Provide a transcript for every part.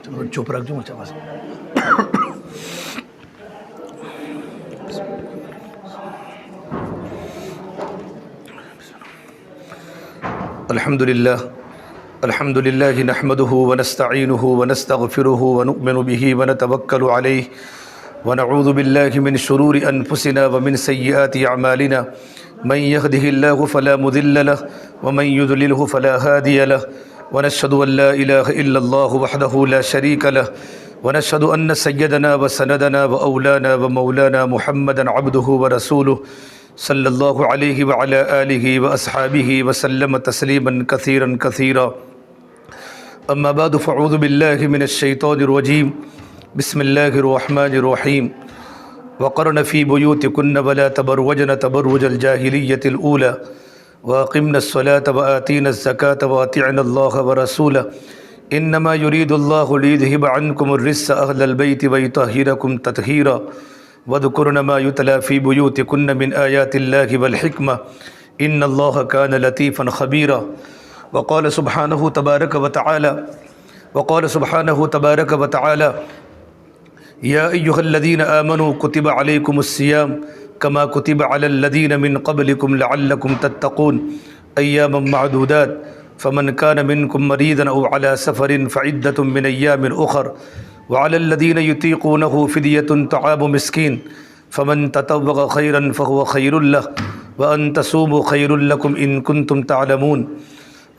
چپ رکھ جو مجھے بس. الحمد لله نحمده ونستعينه ونستغفره ونؤمن به ونتوكل عليه ونعوذ بالله من شرور أنفسنا ومن سيئات أعمالنا من يهده الله فلا مضل له ومن يضلله فلا هادي له ونشهد أن لا إله إلا الله وحده لا شريك له ونشهد أن سيدنا وسندنا وأولانا ومولانا محمدا عبده ورسوله صلی اللہ علیہ وعلى آلہ وأصحابہ وسلم تسلیما کثیرا کثیرا. اما بعد فاعوذ باللہ من الشیطان الرجیم. بسم اللہ الرحمن الرحیم. وقرن فی بیوتکن ولا تبرجن تبرج الجاہلیۃ الاولی واقمن الصلاة وآتین الزکاة واطعن اللہ ورسولہ انما یرید اللہ لیذہب عنکم الرجس اہل البیت ویطہرکم تطہیرا وَاذْكُرْنَ مَا يُتْلَى فِي بُيُوتِكُنَّ مِنْ آيَاتِ اللَّهِ وَالْحِكْمَةِ إِنَّ اللَّهَ كَانَ لَطِيفًا خَبِيرًا. وقال سبحانه تبارك وتعالى يا أيها الذين آمنوا كتب عليكم الصيام كما كتب على الذين من قبلكم لعلكم تتقون أياما معدودات فمن كان منكم مريضا أو على سفر فعدة من أيام أخر وعلى الذين يطيقونه فدية طعام مسكين فمن تطوع خيرا فهو خير له وأن تصوموا خير لكم إن كنتم تعلمون.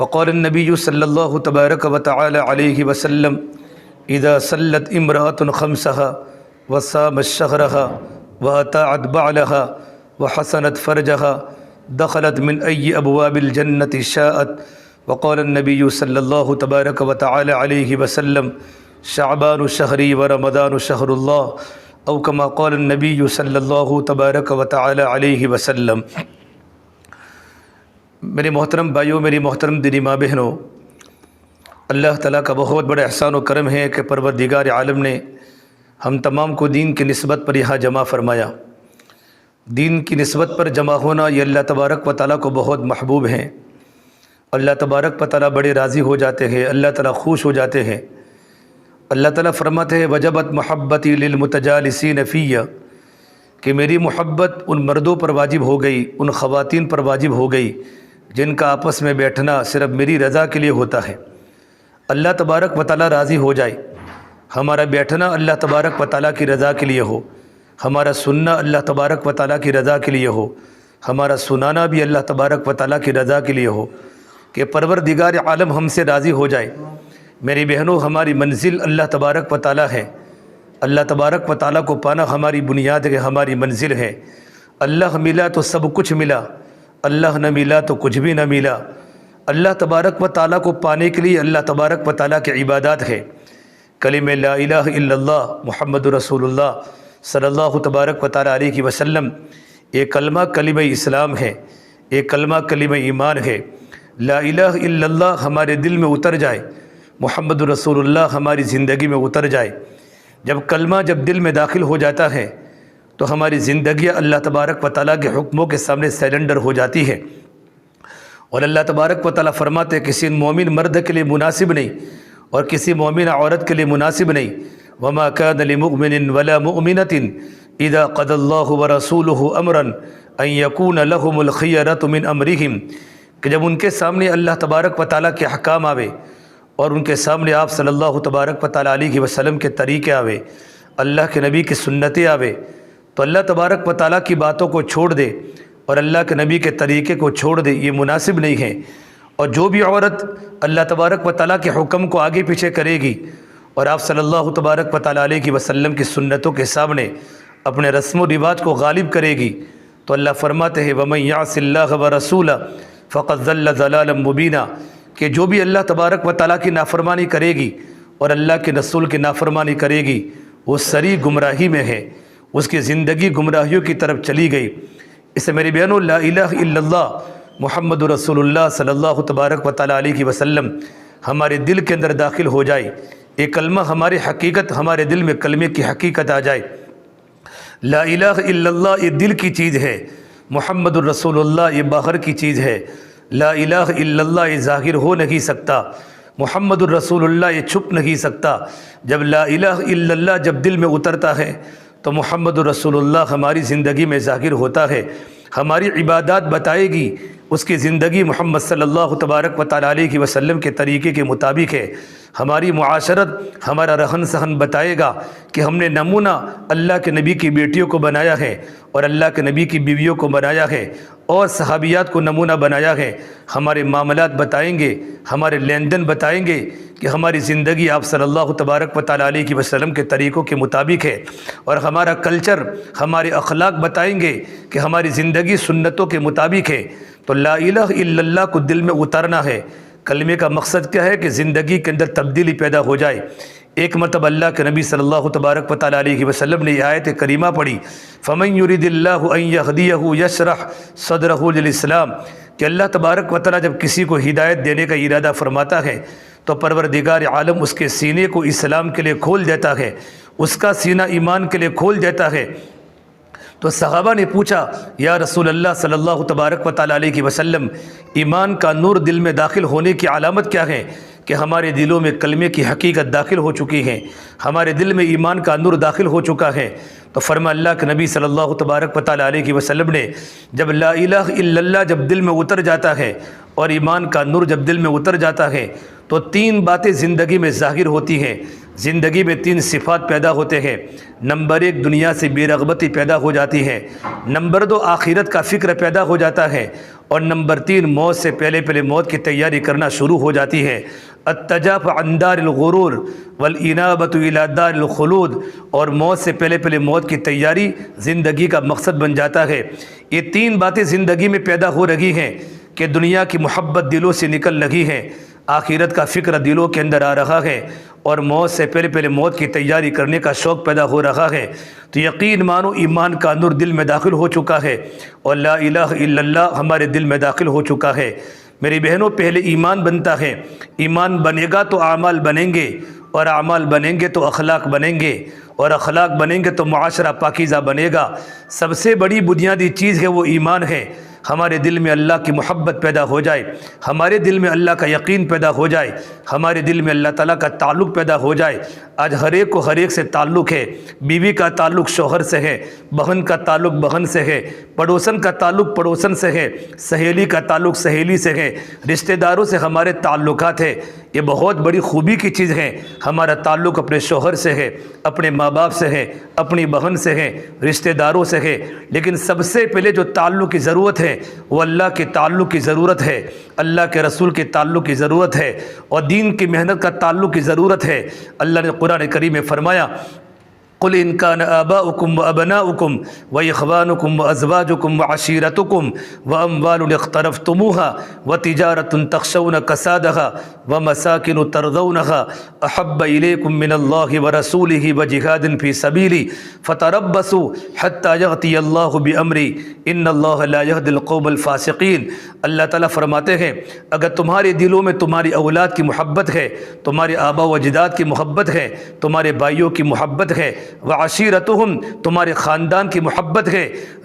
وقال النبي صلى الله تبارك وتعالى عليه وسلم إذا صلت امرأة خمسها وصامت شهرها وأطاعت بعلها وحسنت فرجها دخلت من أي أبواب الجنة شاءت. وقال النبي صلى الله تبارك وتعالى عليه وسلم شعبان شہری و رمضان شہر اللہ او کما قال النبی صلی اللہ تبارک و تعالی علیہ وسلم. میرے محترم بھائیوں، میری محترم دینی ماں بہنوں، اللہ تعالیٰ کا بہت بڑا احسان و کرم ہے کہ پروردگار عالم نے ہم تمام کو دین کی نسبت پر یہاں جمع فرمایا. دین کی نسبت پر جمع ہونا یہ اللہ تبارک و تعالیٰ کو بہت محبوب ہیں. اللہ تبارک و تعالیٰ بڑے راضی ہو جاتے ہیں، اللہ تعالیٰ خوش ہو جاتے ہیں. اللہ تعالیٰ فرماتے ہیں وجبت محبتی للمتجالسین فیہ، کہ میری محبت ان مردوں پر واجب ہو گئی، ان خواتین پر واجب ہو گئی جن کا آپس میں بیٹھنا صرف میری رضا کے لیے ہوتا ہے. اللہ تبارک و تعالیٰ راضی ہو جائے، ہمارا بیٹھنا اللہ تبارک و تعالیٰ کی رضا کے لیے ہو، ہمارا سننا اللہ تبارک و تعالیٰ کی رضا کے لیے ہو، ہمارا سنانا بھی اللہ تبارک و تعالیٰ کی رضا کے لیے ہو، کہ پروردگار عالم ہم سے راضی ہو جائے. میری بہنوں، ہماری منزل اللہ تبارک و تعالیٰ ہے. اللہ تبارک و تعالیٰ کو پانا ہماری بنیاد ہے، ہماری منزل ہے. اللہ ملا تو سب کچھ ملا، اللہ نہ ملا تو کچھ بھی نہ ملا. اللہ تبارک و تعالیٰ کو پانے کے لیے اللہ تبارک و تعالیٰ کی عبادات ہے. کلمہ لا الہ الا اللہ محمد رسول اللہ صلی اللہ تبارک و تعالیٰ علیہ وسلم ایک کلمہ کلمہ اسلام ہے، ایک کلمہ کلمہ ایمان ہے. لا الہ الا اللہ ہمارے دل میں اتر جائے، محمد رسول اللہ ہماری زندگی میں اتر جائے. جب کلمہ دل میں داخل ہو جاتا ہے تو ہماری زندگی اللہ تبارک و تعالیٰ کے حکموں کے سامنے سیلنڈر ہو جاتی ہے. اور اللہ تبارک و تعالیٰ فرماتے ہیں کسی مومن مرد کے لیے مناسب نہیں اور کسی مومن عورت کے لیے مناسب نہیں. وما كان لمؤمن ولا مؤمنة اذا قضى الله ورسوله امرا ان يكون لهم الخيرة من امرهم، کہ جب ان کے سامنے اللہ تبارک و تعالیٰ کے احکام آوے اور ان کے سامنے آپ صلی اللہ تبارک و تعالیٰ علیہ وسلم کے طریقے آوے، اللہ کے نبی کی سنتیں آوے، تو اللہ تبارک و تعالیٰ کی باتوں کو چھوڑ دے اور اللہ کے نبی کے طریقے کو چھوڑ دے. یہ مناسب نہیں ہے. اور جو بھی عورت اللہ تبارک و تعالیٰ کے حکم کو آگے پیچھے کرے گی اور آپ صلی اللہ تبارک و تعالیٰ علیہ وسلم کی سنتوں کے سامنے اپنے رسم و رواج کو غالب کرے گی تو اللہ فرماتے ہیں وَمَن يَعْصِ اللَّهَ وَرَسُولَهُ فَقَدْ ضَلَّ ضَلَالًا مُبِينًا، کہ جو بھی اللہ تبارک و تعالیٰ کی نافرمانی کرے گی اور اللہ کے رسول کی نافرمانی کرے گی وہ سری گمراہی میں ہے، اس کی زندگی گمراہیوں کی طرف چلی گئی. اس سے میری بہنوں، لا الہ الا اللہ محمد رسول اللہ صلی اللہ تبارک و تعالیٰ علیہ وسلم ہمارے دل کے اندر داخل ہو جائے. یہ کلمہ ہماری حقیقت، ہمارے دل میں کلمے کی حقیقت آ جائے. لا الہ الا اللہ یہ دل کی چیز ہے، محمد الرسول اللہ یہ باہر کی چیز ہے. لا الہ الا اللہ یہ ظاہر ہو نہیں سکتا. محمد الرسول اللہ یہ چھپ نہیں سکتا۔ جب لا الہ الا اللہ جب دل میں اترتا ہے تو محمد الرسول اللہ ہماری زندگی میں ظاہر ہوتا ہے۔ ہماری عبادات بتائے گی، اس کی زندگی محمد صلی اللہ تبارک و تعالیٰ علیہ وسلم کے طریقے کے مطابق ہے۔ ہماری معاشرت، ہمارا رہن سہن بتائے گا کہ ہم نے نمونہ اللہ کے نبی کی بیٹیوں کو بنایا ہے اور اللہ کے نبی کی بیویوں کو بنایا ہے اور صحابیات کو نمونہ بنایا ہے۔ ہمارے معاملات بتائیں گے، ہمارے لین دین بتائیں گے کہ ہماری زندگی آپ صلی اللہ تبارک و تعالیٰ علیہ وسلم کے طریقوں کے مطابق ہے، اور ہمارا کلچر، ہمارے اخلاق بتائیں گے کہ ہماری زندگی سنتوں کے مطابق ہے۔ تو لا الہ الا اللہ کو دل میں اترنا ہے۔ کلمے کا مقصد کیا ہے کہ زندگی کے اندر تبدیلی پیدا ہو جائے۔ ایک مرتبہ اللہ کے نبی صلی اللہ تبارک و تعالیٰ علیہ وسلم نے یہ آیت کریمہ پڑھی، فَمَن يُرِدِ اللَّهُ أَن يَهْدِيَهُ يَشْرَحْ صَدْرَهُ لِلْإِسْلَامِ، کہ اللہ تبارک و تعالیٰ جب کسی کو ہدایت دینے کا ارادہ فرماتا ہے تو پروردگار عالم اس کے سینے کو اسلام کے لیے کھول دیتا ہے، اس کا سینہ ایمان کے لیے کھول دیتا ہے۔ تو صحابہ نے پوچھا، یا رسول اللہ صلی اللہ تبارک و تعالیٰ علیہ وسلم، ایمان کا نور دل میں داخل ہونے کی علامت کیا ہے؟ کہ ہمارے دلوں میں کلمے کی حقیقت داخل ہو چکی ہے، ہمارے دل میں ایمان کا نور داخل ہو چکا ہے۔ تو فرما اللہ کے نبی صلی اللہ تبارک و تعالیٰ علیہ وسلم نے، جب لا الہ الا اللہ جب دل میں اتر جاتا ہے اور ایمان کا نور جب دل میں اتر جاتا ہے تو تین باتیں زندگی میں ظاہر ہوتی ہیں، زندگی میں تین صفات پیدا ہوتے ہیں۔ نمبر ایک، دنیا سے بے رغبتی پیدا ہو جاتی ہے۔ نمبر دو، آخرت کا فکر پیدا ہو جاتا ہے۔ اور نمبر تین، موت سے پہلے موت کی تیاری کرنا شروع ہو جاتی ہے۔ التجاف عن دار الغرور والانابۃ الی دار الخلود، اور موت سے پہلے موت کی تیاری زندگی کا مقصد بن جاتا ہے۔ یہ تین باتیں زندگی میں پیدا ہو رہی ہیں کہ دنیا کی محبت دلوں سے نکل رہی ہے، آخرت کا فکر دلوں کے اندر آ رہا ہے، اور موت سے پہلے موت کی تیاری کرنے کا شوق پیدا ہو رہا ہے۔ تو یقین مانو ایمان کا نور دل میں داخل ہو چکا ہے اور لا الہ الا اللہ ہمارے دل میں داخل ہو چکا ہے۔ میری بہنوں، پہلے ایمان بنتا ہے، ایمان بنے گا تو اعمال بنیں گے، اور اعمال بنیں گے تو اخلاق بنیں گے، اور اخلاق بنیں گے تو معاشرہ پاکیزہ بنے گا۔ سب سے بڑی بنیادی چیز ہے وہ ایمان ہے۔ ہمارے دل میں اللہ کی محبت پیدا ہو جائے، ہمارے دل میں اللہ کا یقین پیدا ہو جائے، ہمارے دل میں اللہ تعالیٰ کا تعلق پیدا ہو جائے۔ آج ہر ایک کو ہر ایک سے تعلق ہے، بیوی کا تعلق شوہر سے ہے، بہن کا تعلق بہن سے ہے، پڑوسن کا تعلق پڑوسن سے ہے، سہیلی کا تعلق سہیلی سے ہے، رشتہ داروں سے ہمارے تعلقات ہیں۔ یہ بہت بڑی خوبی کی چیز ہے۔ ہمارا تعلق اپنے شوہر سے ہے، اپنے ماں باپ سے ہے، اپنی بہن سے ہے، رشتہ داروں سے ہے، لیکن سب سے پہلے جو تعلق کی ضرورت ہے وہ اللہ کے تعلق کی ضرورت ہے، اللہ کے رسول کے تعلق کی ضرورت ہے، اور دین کی محنت کا تعلق کی ضرورت ہے۔ اللہ نے قرآن کریم میں فرمایا، قل ان كان آباؤكم وابناؤكم واخوانكم وازواجكم وعشيرتكم واموال اقترفتموها وتجارة تخشون كسادها ومساكن ترضونها احب اليكم من الله ورسوله وجهاد في سبيله فتربصوا حتى ياتي الله بامره ان الله لا يهدي القوم الفاسقين۔ اللہ تعالیٰ فرماتے ہیں، اگر تمہارے دلوں میں تمہاری اولاد کی محبت ہے، تمہارے آبا و اجداد کی محبت ہے، تمہارے بھائیوں کی محبت ہے، وعشیرتہم تمہارے خاندان کی محبت ہے،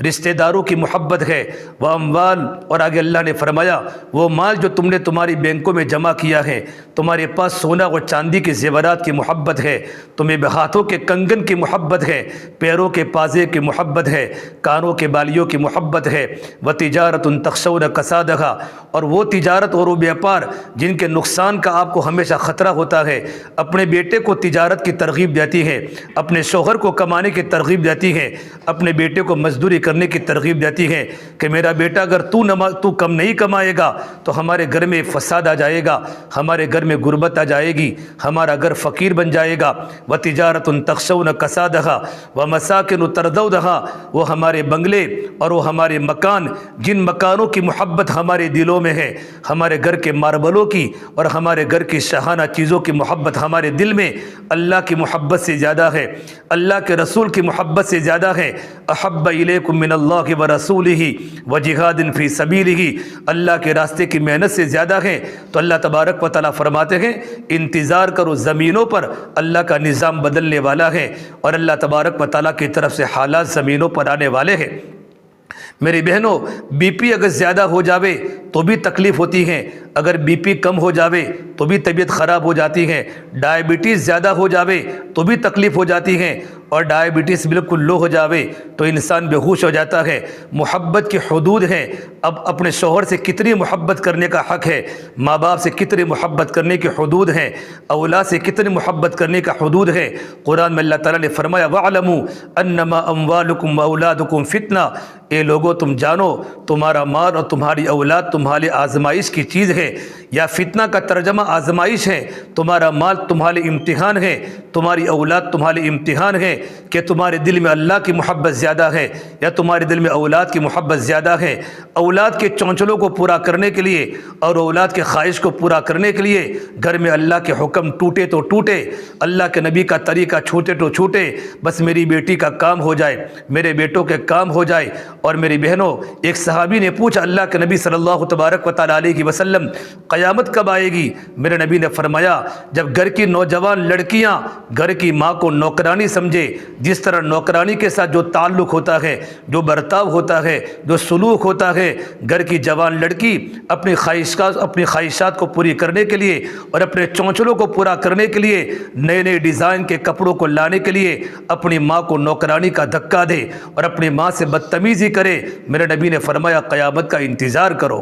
رشتہ داروں کی محبت ہے، واموال، اور آگے اللہ نے فرمایا وہ مال جو تم نے تمہاری بینکوں میں جمع کیا ہے، تمہارے پاس سونا اور چاندی کے زیورات کی محبت ہے، تمہیں ہاتھوں کے کنگن کی محبت ہے، پیروں کے پازے کی محبت ہے، کانوں کے بالیوں کی محبت ہے، وتجارت تخشون کسادہا، اور وہ تجارت اور وہ بیاپار جن کے نقصان کا آپ کو ہمیشہ خطرہ ہوتا ہے۔ اپنے بیٹے کو تجارت کی ترغیب دیتی ہے، اپنے شوہر کو کمانے کی ترغیب دیتی ہے، اپنے بیٹے کو مزدوری کرنے کی ترغیب دیتی ہے کہ میرا بیٹا اگر تو کم نہیں کمائے گا تو ہمارے گھر میں فساد آ جائے گا، ہمارے گھر میں غربت آ جائے گی، ہمارا گھر فقیر بن جائے گا۔ وَتِجَارَةٌ تَخْشَوْنَ كَسَادَهَا وَمَسَاكِنُ تَرْضَوْنَهَا، وہ ہمارے بنگلے اور وہ ہمارے مکان، جن مکانوں کی محبت ہمارے دلوں میں ہے، ہمارے گھر کے ماربلوں کی اور ہمارے گھر کی شاہانہ چیزوں کی محبت ہمارے دل میں اللہ کی محبت سے زیادہ ہے، اللہ کے رسول کی محبت سے زیادہ ہے۔ احب الیکم من اللہ ورسولہ وجہاد فی سبیلہ، اللہ کے راستے کی محنت سے زیادہ ہے۔ تو اللہ تبارک و تعالیٰ فرماتے ہیں انتظار کرو، زمینوں پر اللہ کا نظام بدلنے والا ہے، اور اللہ تبارک و تعالیٰ کی طرف سے حالات زمینوں پر آنے والے ہیں۔ میری بہنوں، بی پی اگر زیادہ ہو جاوے تو بھی تکلیف ہوتی ہے، اگر بی پی کم ہو جاوے تو بھی طبیعت خراب ہو جاتی ہے، ڈائبٹیز زیادہ ہو جاوے تو بھی تکلیف ہو جاتی ہے، اور ڈائبٹیز بالکل لو ہو جاوے تو انسان بے ہوش ہو جاتا ہے۔ محبت کی حدود ہیں۔ اب اپنے شوہر سے کتنی محبت کرنے کا حق ہے، ماں باپ سے کتنی محبت کرنے کی حدود ہیں، اولاد سے کتنی محبت کرنے کا حدود ہے۔ قرآن میں اللہ تعالیٰ نے فرمایا وَاعْلَمُوا أَنَّمَا أَمْوَالُكُمْ وَأَوْلَادُكُمْ فِتْنَةٌ، اے لوگو تم جانو تمہارا مال اور تمہاری اولاد تمہارے آزمائش کی چیز ہے، یا فتنہ کا ترجمہ آزمائش ہے۔ تمہارا مال تمہارے امتحان ہے، تمہاری اولاد تمہارے امتحان ہے کہ تمہارے دل میں اللہ کی محبت زیادہ ہے یا تمہارے دل میں اولاد کی محبت زیادہ ہے۔ اولاد کے چونچلوں کو پورا کرنے کے لیے اور اولاد کے خواہش کو پورا کرنے کے لیے گھر میں اللہ کے حکم ٹوٹے تو ٹوٹے، اللہ کے نبی کا طریقہ چھوٹے تو چھوٹے، بس میری بیٹی کا کام ہو جائے، میرے بیٹوں کے کام ہو جائے۔ اور میری بہنوں، ایک صحابی نے پوچھا اللہ کے نبی صلی اللہ تبارک و تعالیٰ علیہ وسلم قیامت کب آئے گی؟ میرے نبی نے فرمایا جب گھر کی نوجوان لڑکیاں گھر کی ماں کو نوکرانی سمجھے، جس طرح نوکرانی کے ساتھ جو تعلق ہوتا ہے، جو برتاؤ ہوتا ہے، جو سلوک ہوتا ہے، گھر کی جوان لڑکی اپنی خواہشات کو پوری کرنے کے لیے اور اپنے چونچلوں کو پورا کرنے کے لیے نئے نئے ڈیزائن کے کپڑوں کو لانے کے لیے اپنی ماں کو نوکرانی کا دھکا دے اور اپنی ماں سے بدتمیزی کرے، میرے نبی نے فرمایا قیامت کا انتظار کرو۔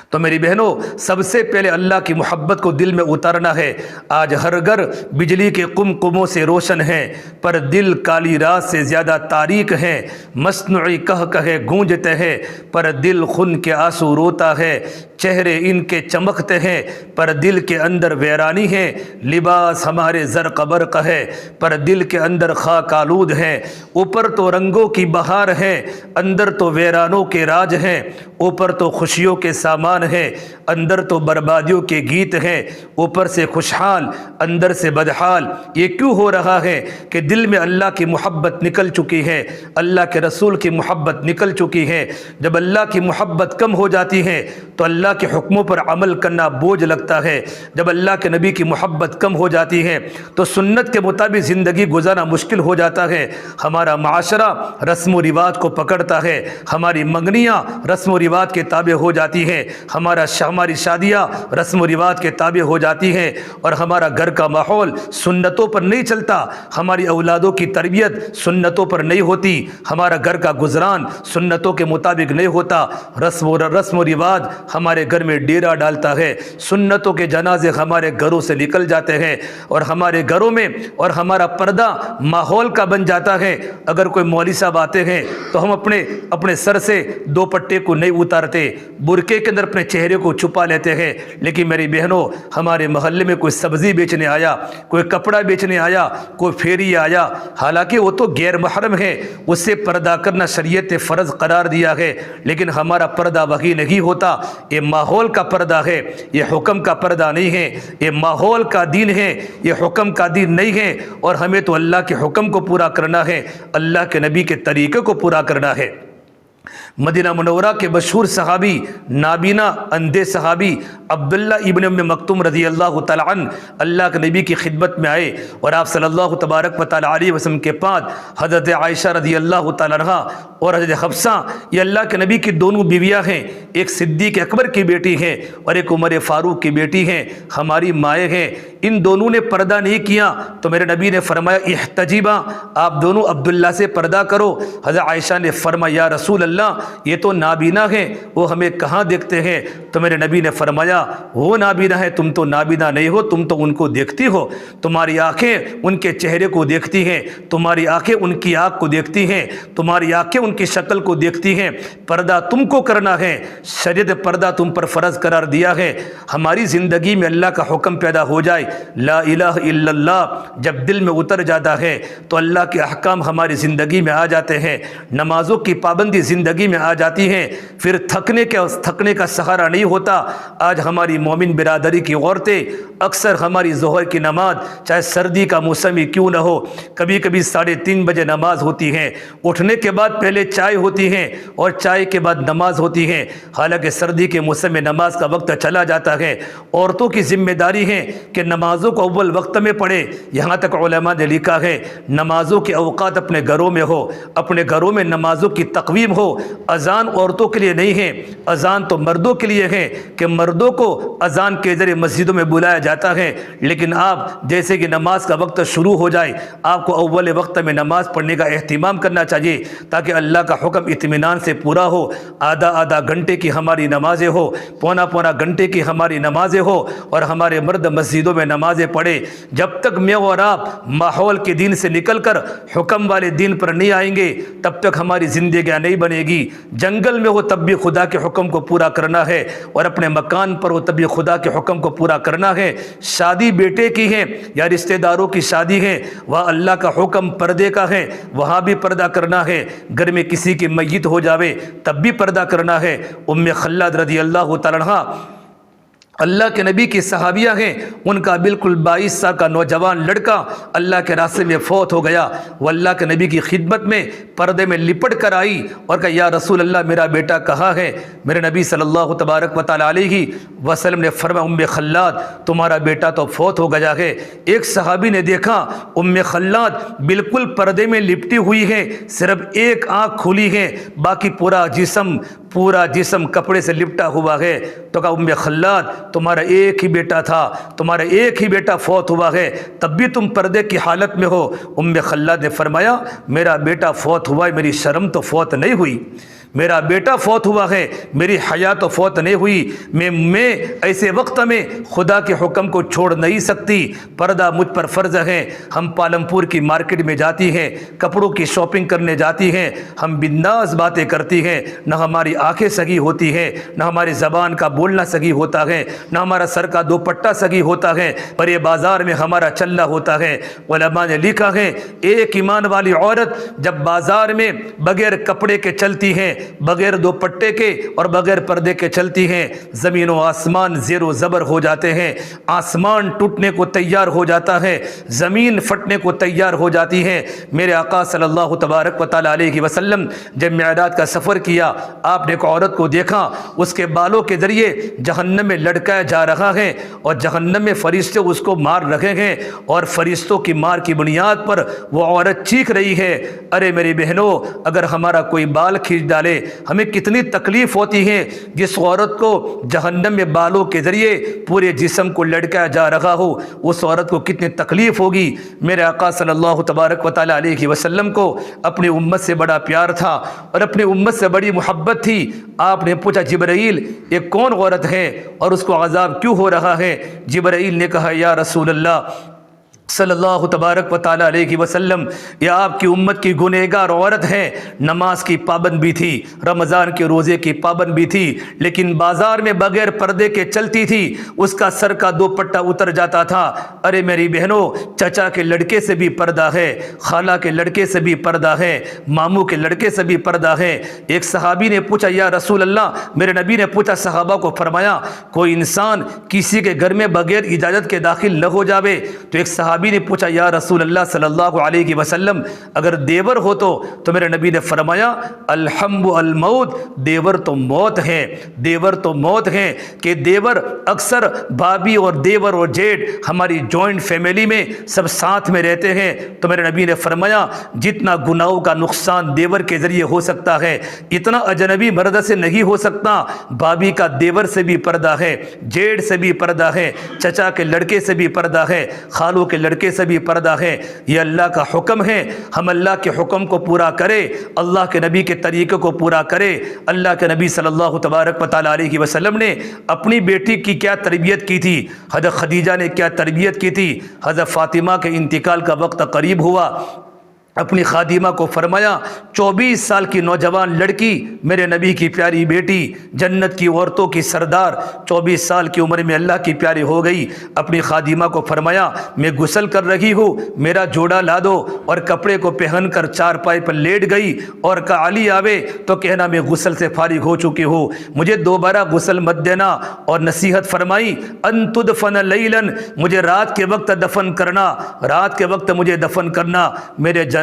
تو میری بہنوں، سب سے پہلے اللہ کی محبت کو دل میں اتارنا ہے۔ آج ہر گھر بجلی کے قمقموں سے روشن ہے، پر دل کالی رات سے زیادہ تاریک ہے۔ مصنوعی کہے گونجتے ہیں، پر دل خون کے آنسو روتا ہے۔ چہرے ان کے چمکتے ہیں، پر دل کے اندر ویرانی ہے۔ لباس ہمارے زرق برق ہے، پر دل کے اندر خاک آلود ہے۔ اوپر تو رنگوں کی بہار ہے، اندر تو ویرانوں کے راج ہیں۔ اوپر تو خوشیوں کے سامان ہے، اندر تو بربادیوں کے گیت ہیں۔ اوپر سے خوشحال، اندر سے بدحال۔ یہ کیوں ہو رہا ہے کہ دل میں اللہ کی محبت نکل چکی ہے، اللہ کے رسول کی محبت نکل چکی ہے۔ جب اللہ کی محبت کم ہو جاتی ہے تو اللہ کے حکموں پر عمل کرنا بوجھ لگتا ہے۔ جب اللہ کے نبی کی محبت کم ہو جاتی ہے تو سنت کے مطابق زندگی گزارنا مشکل ہو جاتا ہے۔ ہمارا معاشرہ رسم و رواج کو پکڑتا ہے، ہماری منگنیاں رسم و رواج کے تابع ہو جاتی ہیں، ہماری شادیاں رسم و رواج کے تابع ہو جاتی ہیں، اور ہمارا گھر کا ماحول سنتوں پر نہیں چلتا، ہماری اولادوں کی تربیت سنتوں پر نہیں ہوتی، ہمارا گھر کا گزران سنتوں کے مطابق نہیں ہوتا۔ رسم و رواج ہمارے گھر میں ڈیرا ڈالتا ہے، سنتوں کے جنازے ہمارے گھروں سے نکل جاتے ہیں، اور ہمارے گھروں میں اور ہمارا پردہ ماحول کا بن جاتا ہے۔ اگر کوئی مولوی صاحب آتے ہیں تو ہم اپنے سر سے دوپٹے کو نہیں اتارتے، برقعے کے اندر اپنے چہرے کو چھپا لیتے ہیں۔ لیکن میری بہنوں، ہمارے محلے میں کوئی سبزی بیچنے آیا، کوئی کپڑا بیچنے آیا، کوئی پھیری آیا، حالانکہ وہ تو غیر محرم ہے، اس سے پردہ کرنا شریعت نے فرض قرار دیا ہے، لیکن ہمارا پردہ وہی نہیں ہوتا۔ یہ ماحول کا پردہ ہے، یہ حکم کا پردہ نہیں ہے، یہ ماحول کا دین ہے، یہ حکم کا دین نہیں ہے۔ اور ہمیں تو اللہ کے حکم کو پورا کرنا ہے، اللہ کے نبی کے طریقے کو پورا کرنا ہے۔ مدینہ منورہ کے مشہور صحابی، نابینا اندھے صحابی عبداللہ ابن ام مکتوم رضی اللہ تعالیٰ عنہ اللہ کے نبی کی خدمت میں آئے، اور آپ صلی اللہ تبارک و تعالیٰ علیہ وسلم کے پاس حضرت عائشہ رضی اللہ تعالیٰ عنہا اور حضرت حفصہ، یہ اللہ کے نبی کی دونوں بیویاں ہیں، ایک صدیق اکبر کی بیٹی ہے اور ایک عمر فاروق کی بیٹی ہے، ہماری مائیں ہیں۔ ان دونوں نے پردہ نہیں کیا تو میرے نبی نے فرمایا احتجبا، آپ دونوں عبداللہ سے پردہ کرو۔ حضرت عائشہ نے فرمایا یا رسول اللہ، یہ تو نابینا ہیں، وہ ہمیں کہاں دیکھتے ہیں؟ تو میرے نبی نے فرمایا وہ نابینا ہے، تم تو نابینا نہیں ہو، تم تو ان کو دیکھتی ہو، تمہاری آنکھیں ان کے چہرے کو دیکھتی ہیں، تمہاری آنکھیں ان کی آنکھ کو دیکھتی ہیں، تمہاری آنکھیں ان کی شکل کو دیکھتی ہیں۔ پردہ تم کو کرنا ہے، شریعت پردہ تم پر فرض قرار دیا ہے۔ ہماری زندگی میں اللہ کا حکم پیدا ہو جائے، لا الہ الا اللہ جب دل میں اتر جاتا ہے تو اللہ کے احکام ہماری زندگی میں آ جاتے ہیں، نمازوں کی پابندی زندگی میں آ جاتی ہے، پھر تھکنے کا سہارا نہیں ہوتا۔ آج ہماری مومن برادری کی عورتیں اکثر ہماری ظہر کی نماز، چاہے سردی کا موسم ہی کیوں نہ ہو، کبھی کبھی 3:30 بجے نماز ہوتی ہے، اٹھنے کے بعد پہلے چائے ہوتی ہے اور چائے کے بعد نماز ہوتی ہے، حالانکہ سردی کے موسم میں نماز کا وقت چلا جاتا ہے۔ عورتوں کی ذمہ داری ہے کہ نمازوں کو اول وقت میں پڑھے، یہاں تک علماء نے لکھا ہے نمازوں کے اوقات اپنے گھروں میں ہو، اپنے گھروں میں نمازوں کی تقویم ہو، اذان عورتوں کے لیے نہیں ہے، اذان تو مردوں کے لیے ہے کہ مردوں کو اذان کے ذریعے مسجدوں میں بلایا جاتا ہے۔ لیکن آپ جیسے کہ نماز کا وقت شروع ہو جائے، آپ کو اول وقت میں نماز پڑھنے کا اہتمام کرنا چاہیے تاکہ اللہ کا حکم اطمینان سے پورا ہو۔ آدھا گھنٹے کی ہماری نمازیں ہو، پونا گھنٹے کی ہماری نمازیں ہو، اور ہمارے مرد مسجدوں میں نمازیں پڑھے۔ جب تک میں اور آپ ماحول کے دین سے نکل کر حکم والے دین پر نہیں آئیں گے تب تک ہماری زندگیاں نہیں بنے گی۔ جنگل میں ہو تب بھی خدا کے حکم کو پورا کرنا ہے، اور اپنے مکان پر ہو تب بھی خدا کے حکم کو پورا کرنا ہے۔ شادی بیٹے کی ہے یا رشتہ داروں کی شادی ہے، وہاں اللہ کا حکم پردے کا ہے، وہاں بھی پردہ کرنا ہے۔ گھر میں کسی کی میت ہو جاوے تب بھی پردہ کرنا ہے۔ ام خلاد رضی اللہ تعالی عنہا اللہ کے نبی کی صحابیہ ہیں، ان کا بالکل 22 سال کا نوجوان لڑکا اللہ کے راستے میں فوت ہو گیا۔ وہ اللہ کے نبی کی خدمت میں پردے میں لپٹ کر آئی اور کہا یا رسول اللہ میرا بیٹا کہاں ہے؟ میرے نبی صلی اللہ تبارک و تعالی علیہ وسلم نے فرمایا ام خلاد تمہارا بیٹا تو فوت ہو گیا ہے۔ ایک صحابی نے دیکھا ام خلاد بالکل پردے میں لپٹی ہوئی ہے، صرف ایک آنکھ کھلی ہے، باقی پورا جسم کپڑے سے لپٹا ہوا ہے۔ تو کہا ام خلاد تمہارا ایک ہی بیٹا تھا، تمہارا ایک ہی بیٹا فوت ہوا ہے، تب بھی تم پردے کی حالت میں ہو۔ ام خلاد نے فرمایا میرا بیٹا فوت ہوا ہے، میری شرم تو فوت نہیں ہوئی، میرا بیٹا فوت ہوا ہے، میری حیا تو فوت نہیں ہوئی۔ میں ایسے وقت میں خدا کے حکم کو چھوڑ نہیں سکتی، پردہ مجھ پر فرض ہے۔ ہم پالمپور کی مارکیٹ میں جاتی ہیں، کپڑوں کی شاپنگ کرنے جاتی ہیں، ہم بنداز باتیں کرتی ہیں، نہ ہماری آنکھیں سگی ہوتی ہیں، نہ ہماری زبان کا بولنا سگی ہوتا ہے، نہ ہمارا سر کا دوپٹہ سگی ہوتا ہے، پر یہ بازار میں ہمارا چلنا ہوتا ہے۔ علماء نے لکھا ہے ایک ایمان والی عورت جب بازار میں بغیر کپڑے کے چلتی ہے، بغیر دوپٹے کے اور بغیر پردے کے چلتی ہیں، زمین و آسمان زیر و زبر ہو جاتے ہیں، آسمان ٹوٹنے کو تیار ہو جاتا ہے، زمین پھٹنے کو تیار ہو جاتی ہے۔ میرے آقا صلی اللہ تبارک و تعالی علیہ وسلم جب معراج کا سفر کیا، آپ نے ایک عورت کو دیکھا، اس کے بالوں کے ذریعے جہنم میں لٹکایا جا رہا ہے، اور جہنم میں فرشتے اس کو مار رہے ہیں، اور فرشتوں کی مار کی بنیاد پر وہ عورت چیخ رہی ہے ارے میری بہنوں اگر ہمارا کوئی بال کھینچ ڈالے ہمیں کتنی تکلیف ہوتی ہے۔ جس عورت کو جہنم میں بالوں کے ذریعے پورے جسم کو لٹکایا جا رہا ہو اس عورت کو کتنی تکلیف ہوگی۔ میرے آقا صلی اللہ تبارک و تعالی علیہ وسلم کو اپنی امت سے بڑا پیار تھا اور اپنی امت سے بڑی محبت تھی۔ آپ نے پوچھا جبرائیل یہ کون عورت ہے اور اس کو عذاب کیوں ہو رہا ہے؟ جبرائیل نے کہا یا رسول اللہ صلی اللہ تبارک و تعالی علیہ وسلم یہ آپ کی امت کی گنہگار عورت ہے، نماز کی پابند بھی تھی، رمضان کے روزے کی پابند بھی تھی، لیکن بازار میں بغیر پردے کے چلتی تھی، اس کا سر کا دوپٹہ اتر جاتا تھا۔ ارے میری بہنوں چچا کے لڑکے سے بھی پردہ ہے، خالہ کے لڑکے سے بھی پردہ ہے، ماموں کے لڑکے سے بھی پردہ ہے۔ ایک صحابی نے پوچھا یا رسول اللہ، میرے نبی نے پوچھا صحابہ کو فرمایا کوئی انسان کسی کے گھر میں بغیر اجازت کے داخل نہ ہو جاوے؟ تو ایک صحابی نے پوچھا یا رسول اللہ صلی اللہ علیہ وسلم اگر دیور ہو تو میرے نبی نے فرمایا الحمب الموت، دیور تو موت ہے، دیور تو موت ہے کہ دیور اکثر بھابھی اور دیور اور جیٹھ ہماری جوائنٹ فیملی میں سب ساتھ میں رہتے ہیں، تو میرے نبی نے فرمایا جتنا گناہوں کا نقصان دیور کے ذریعے ہو سکتا ہے اتنا اجنبی مرد سے نہیں ہو سکتا۔ بھابھی کا دیور سے بھی پردہ ہے، جیٹھ سے بھی پردہ ہے، چچا کے لڑکے سے بھی پردہ ہے، خالوں کے لڑکے سے بھی پردہ ہے۔ یہ اللہ کا حکم ہے، ہم اللہ کے حکم کو پورا کرے، اللہ کے نبی کے طریقے کو پورا کرے۔ اللہ کے نبی صلی اللہ تبارک و تعالی علیہ وسلم نے اپنی بیٹی کی کیا تربیت کی تھی، حضرت خدیجہ نے کیا تربیت کی تھی۔ حضرت فاطمہ کے انتقال کا وقت قریب ہوا، اپنی خادمہ کو فرمایا 24 سال کی نوجوان لڑکی میرے نبی کی پیاری بیٹی، جنت کی عورتوں کی سردار، 24 سال کی عمر میں اللہ کی پیاری ہو گئی۔ اپنی خادمہ کو فرمایا میں غسل کر رہی ہوں، میرا جوڑا لا دو، اور کپڑے کو پہن کر چارپائی پر لیٹ گئی اور کہا علی آوے تو کہنا میں غسل سے فارغ ہو چکی ہوں، مجھے دوبارہ غسل مت دینا، اور نصیحت فرمائی ان تدفن لیلا، مجھے رات کے وقت دفن کرنا، رات کے وقت مجھے دفن کرنا۔ میرے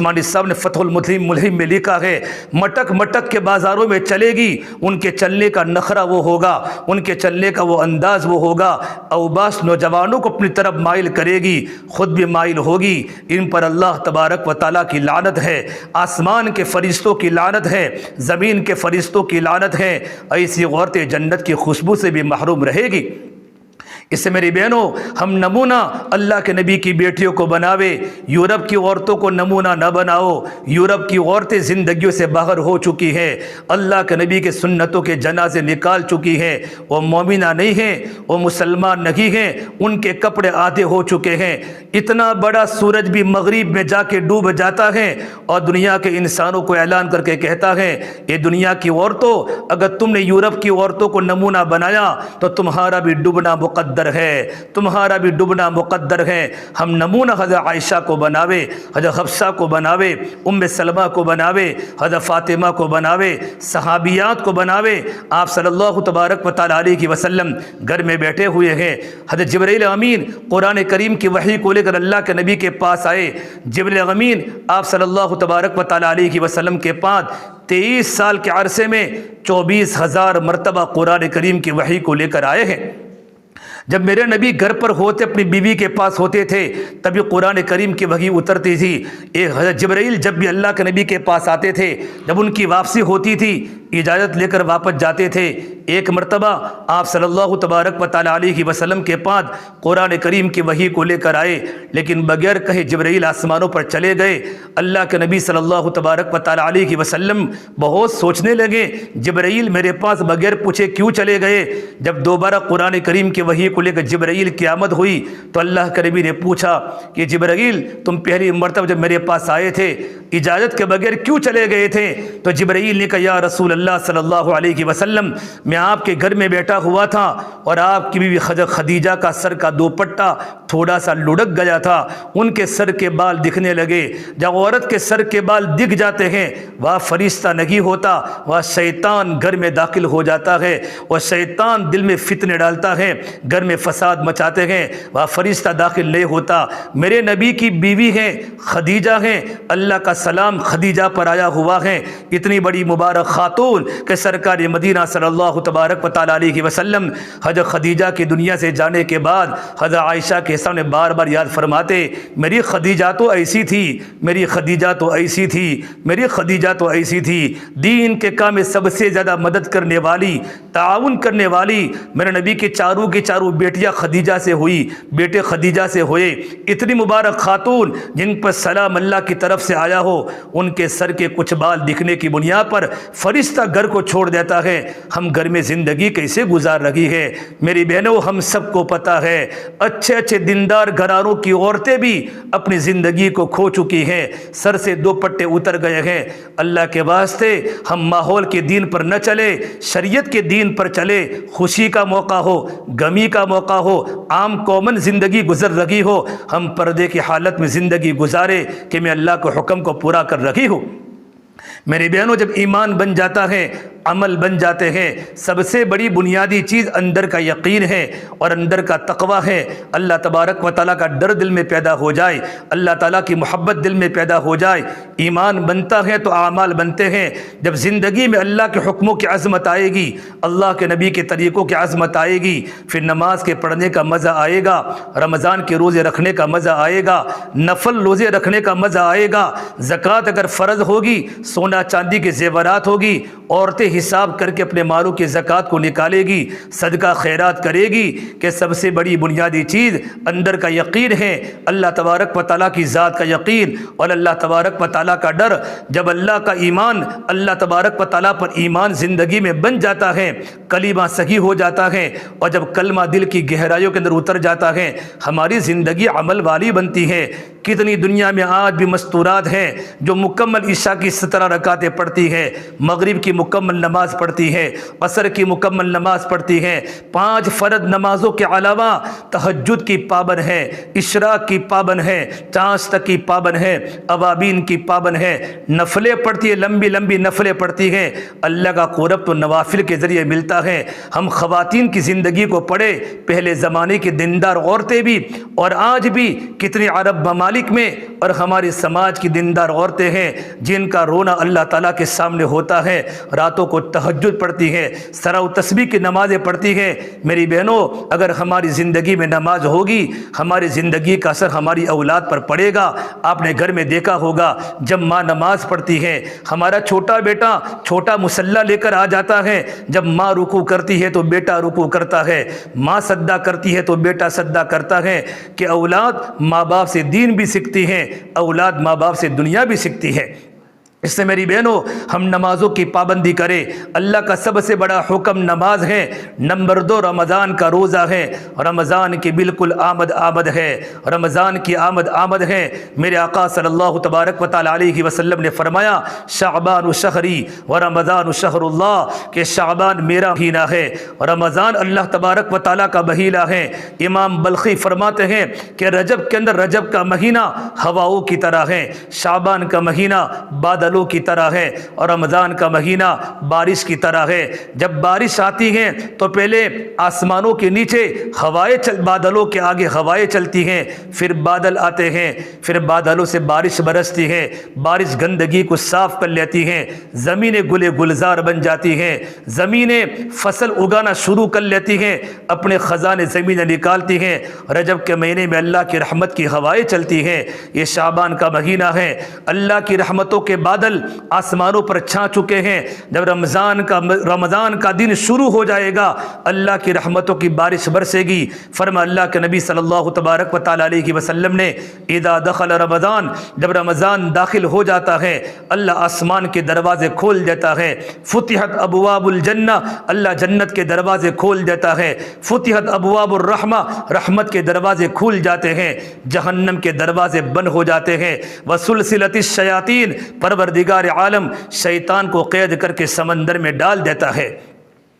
عثمانی صاحب نے فتح الملہم میں لکھا ہے، مٹک مٹک کے بازاروں میں چلے گی، ان کے چلنے کا نخرہ وہ ہوگا، ان کے چلنے کا وہ انداز وہ ہوگا، اوباس نوجوانوں کو اپنی طرف مائل کرے گی، خود بھی مائل ہوگی۔ ان پر اللہ تبارک و تعالیٰ کی لعنت ہے، آسمان کے فرشتوں کی لعنت ہے، زمین کے فرشتوں کی لعنت ہے۔ ایسی عورتیں جنت کی خوشبو سے بھی محروم رہے گی۔ اس سے میری بہنوں، ہم نمونہ اللہ کے نبی کی بیٹیوں کو بناوے، یورپ کی عورتوں کو نمونہ نہ بناؤ۔ یورپ کی عورتیں زندگیوں سے باہر ہو چکی ہیں، اللہ کے نبی کے سنتوں کے جنازے نکال چکی ہیں، وہ مومنہ نہیں ہیں، وہ مسلمان نہیں ہیں، ان کے کپڑے آدھے ہو چکے ہیں۔ اتنا بڑا سورج بھی مغرب میں جا کے ڈوب جاتا ہے اور دنیا کے انسانوں کو اعلان کر کے کہتا ہے، یہ دنیا کی عورتوں، اگر تم نے یورپ کی عورتوں کو نمونہ بنایا تو تمہارا بھی ڈوبنا مقدر ہے، تمہارا بھی ڈوبنا مقدر ہے۔ ہم نمونہ حضرت عائشہ کو بناوے، حضرت حفصہ کو بناوے، ام سلمہ کو بناوے، حضرت فاطمہ کو بناوے، صحابیات کو بناوے۔ آپ صلی اللہ تبارک و تعالیٰ علیہ وسلم گھر میں بیٹھے ہوئے ہیں، حضرت جبرائیل امین قرآن کریم کی وحی کو لے کر اللہ کے نبی کے پاس آئے۔ جبرائیل امین آپ صلی اللہ تبارک و تعالیٰ علیہ وسلم کے پاس 23 سال کے عرصے میں 24,000 مرتبہ قرآن کریم کی وحی کو لے کر آئے ہیں۔ جب میرے نبی گھر پر ہوتے، اپنی بیوی کے پاس ہوتے تھے، تبھی قرآن کریم کی وحی اترتی تھی۔ حضرت جبرائیل جب بھی اللہ کے نبی کے پاس آتے تھے، جب ان کی واپسی ہوتی تھی، اجازت لے کر واپس جاتے تھے۔ ایک مرتبہ آپ صلی اللہ تبارک و تعالیٰ علیہ وسلم کے پاس قرآن کریم کی وحی کو لے کر آئے، لیکن بغیر کہے جبرائیل آسمانوں پر چلے گئے۔ اللہ کے نبی صلی اللہ تبارک و تعالیٰ علیہ وسلم بہت سوچنے لگے، جبرائیل میرے پاس بغیر پوچھے کیوں چلے گئے؟ جب دوبارہ قرآن کریم کی وحی کو لے کر جبرائیل کی آمد ہوئی تو اللہ کے نبی نے پوچھا کہ جبرائیل، تم پہلی مرتبہ جب میرے پاس آئے تھے اجازت کے بغیر کیوں چلے گئے تھے؟ تو جبرائیل نے کہا، یا رسول اللہ صلی اللہ علیہ وسلم، میں آپ کے گھر میں بیٹھا ہوا تھا اور آپ کی بیوی خدیجہ کا سر کا دوپٹہ تھوڑا سا لڑک گیا تھا، ان کے سر کے بال دکھنے لگے۔ جب عورت کے سر کے بال دکھ جاتے ہیں، وہ فرشتہ نہیں ہوتا، وہ شیطان گھر میں داخل ہو جاتا ہے، اور شیطان دل میں فتنے ڈالتا ہے، گھر میں فساد مچاتے ہیں، وہ فرشتہ داخل نہیں ہوتا۔ میرے نبی کی بیوی ہیں، خدیجہ ہیں، اللہ کا سلام خدیجہ پر آیا ہوا ہے، اتنی بڑی مبارک خاتون کہ سرکار مدینہ صلی اللہ تبارک و تعالیٰ علیہ وسلم حضرت خدیجہ کی دنیا سے جانے کے بعد حضرت عائشہ کے سامنے بار بار یاد فرماتے، میری خدیجہ تو ایسی تھی، میری خدیجہ تو ایسی تھی، میری خدیجہ تو ایسی تھی۔ دین کے کام میں سب سے زیادہ مدد کرنے والی، تعاون کرنے والی میرے نبی کی چاروں بیٹیاں خدیجہ سے ہوئی، بیٹے خدیجہ سے ہوئے۔ اتنی مبارک خاتون جن پر سلام اللہ کی طرف سے آیا ہو، ان کے سر کے کچھ بال دکھنے کی بنیاد پر فرشتہ گھر کو چھوڑ دیتا ہے۔ ہم گھر میں زندگی کیسے گزار رہی ہے میری بہنوں، ہم سب کو پتہ ہے۔ اچھے اچھے دیندار گھرانوں کی عورتیں بھی اپنی زندگی کو کھو چکی ہیں، سر سے دوپٹے اتر گئے ہیں۔ اللہ کے واسطے ہم ماحول کے دین پر نہ چلے، شریعت کے دین پر چلے۔ خوشی کا موقع ہو، غمی کا موقع ہو، عام کامن زندگی گزر رہی ہو، ہم پردے کی حالت میں زندگی گزارے کہ میں اللہ کے حکم کو پورا کر رہی ہوں۔ میری بہنوں، جب ایمان بن جاتا ہے، عمل بن جاتے ہیں، سب سے بڑی بنیادی چیز اندر کا یقین ہے اور اندر کا تقوی ہے۔ اللہ تبارک و تعالیٰ کا ڈر دل میں پیدا ہو جائے، اللہ تعالیٰ کی محبت دل میں پیدا ہو جائے، ایمان بنتا ہے تو اعمال بنتے ہیں۔ جب زندگی میں اللہ کے حکموں کی عظمت آئے گی، اللہ کے نبی کے طریقوں کی عظمت آئے گی، پھر نماز کے پڑھنے کا مزہ آئے گا، رمضان کے روزے رکھنے کا مزہ آئے گا، نفل روزے رکھنے کا مزہ آئے گا۔ زکوٰۃ اگر فرض ہوگی، سونا چاندی کے زیورات ہوگی، عورتیں حساب کر کے اپنے مالوں کی زکوٰۃ کو نکالے گی، صدقہ خیرات کرے گی، کہ سب سے بڑی بنیادی چیز اندر کا یقین ہے، اللہ تبارک و تعالیٰ کی ذات کا یقین اور اللہ تبارک و تعالیٰ کا ڈر۔ جب اللہ کا ایمان، اللہ تبارک و تعالیٰ پر ایمان زندگی میں بن جاتا ہے، کلمہ صحیح ہو جاتا ہے، اور جب کلمہ دل کی گہرائیوں کے اندر اتر جاتا ہے، ہماری زندگی عمل والی بنتی ہے۔ کتنی دنیا میں آج بھی مستورات ہیں جو مکمل عشاء کی 17 رکعتیں پڑھتی ہے، مغرب کی مکمل نماز پڑھتی ہے، عصر کی مکمل نماز پڑھتی ہے، 5 فرض نمازوں کے علاوہ تہجد کی پابند ہے، اشراق کی پابند ہے، چاند تک کی پابند ہے، اوابین کی پابند ہے، نفلیں پڑھتی ہے، لمبی لمبی نفلیں پڑھتی ہے۔ اللہ کا قرب تو نوافل کے ذریعے ملتا ہے۔ ہم خواتین کی زندگی کو پڑھے، پہلے زمانے کی دیندار عورتیں بھی اور آج بھی کتنی عرب ممالک ممالک میں اور ہماری سماج کی دیندار عورتیں ہیں جن کا رونا اللہ تعالیٰ کے سامنے ہوتا ہے، راتوں کو تہجد پڑھتی ہیں، سرا و تسبیح کی نمازیں پڑھتی ہیں۔ میری بہنوں، اگر ہماری زندگی میں نماز ہوگی، ہماری زندگی کا اثر ہماری اولاد پر پڑے گا۔ آپ نے گھر میں دیکھا ہوگا جب ماں نماز پڑھتی ہے، ہمارا چھوٹا بیٹا چھوٹا مصلی لے کر آ جاتا ہے، جب ماں رکوع کرتی ہے تو بیٹا رکوع کرتا ہے، ماں سجدہ کرتی ہے تو بیٹا سجدہ کرتا ہے، کہ اولاد ماں باپ سے دین بھی سیکھتی ہے، اولاد ماں باپ سے دنیا بھی سیکھتی ہے۔ اس سے میری بہنوں، ہم نمازوں کی پابندی کریں۔ اللہ کا سب سے بڑا حکم نماز ہے۔ نمبر 2 رمضان کا روزہ ہے۔ رمضان کی بالکل آمد ہے، رمضان کی آمد ہے۔ میرے آقا صلی اللہ تبارک و تعالی علیہ وسلم نے فرمایا، شعبان شہری و رمضان شہر اللہ، کہ شعبان میرا مہینہ ہے، رمضان اللہ تبارک و تعالیٰ کا مہینہ ہے۔ امام بلخی فرماتے ہیں کہ رجب کے اندر رجب کا مہینہ ہواؤں کی طرح ہے، شعبان کا مہینہ بادلوں کی طرح ہے، اور رمضان کا مہینہ بارش کی طرح ہے۔ جب بارش آتی ہے تو پہلے آسمانوں کے نیچے بادلوں کے آگے ہوائیں چلتی ہیں، پھر بادل آتے ہیں، پھر بادلوں سے بارش برستی ہے، بارش گندگی کو صاف کر لیتی ہے، زمینیں گلے گلزار بن جاتی ہیں، زمینیں فصل اگانا شروع کر لیتی ہیں، اپنے خزانے زمینیں نکالتی ہیں۔ رجب کے مہینے میں اللہ کی رحمت کی ہوائیں چلتی ہیں۔ یہ شعبان کا مہینہ ہے، اللہ کی رحمتوں کے بادل آسمانوں پر چھا چکے ہیں۔ جب رمضان کا دن شروع ہو جائے گا، اللہ کی رحمتوں کی بارش برسے گی۔ فرما اللہ کے نبی صلی اللہ تبارک و تعالی علیہ وسلم نے، اذا دخل رمضان، جب رمضان داخل ہو جاتا ہے، اللہ آسمان کے دروازے کھول دیتا ہے۔ فتحت ابواب الجنہ، اللہ جنت کے دروازے کھول دیتا ہے۔ فتحت ابواب الرحمہ، رحمت کے دروازے کھول جاتے ہیں، جہنم کے دروازے بند ہو جاتے ہیں۔ وسلسلۃ الشیاطین، پروردگار عالم شیطان کو قید کر کے سمندر میں ڈال دیتا ہے۔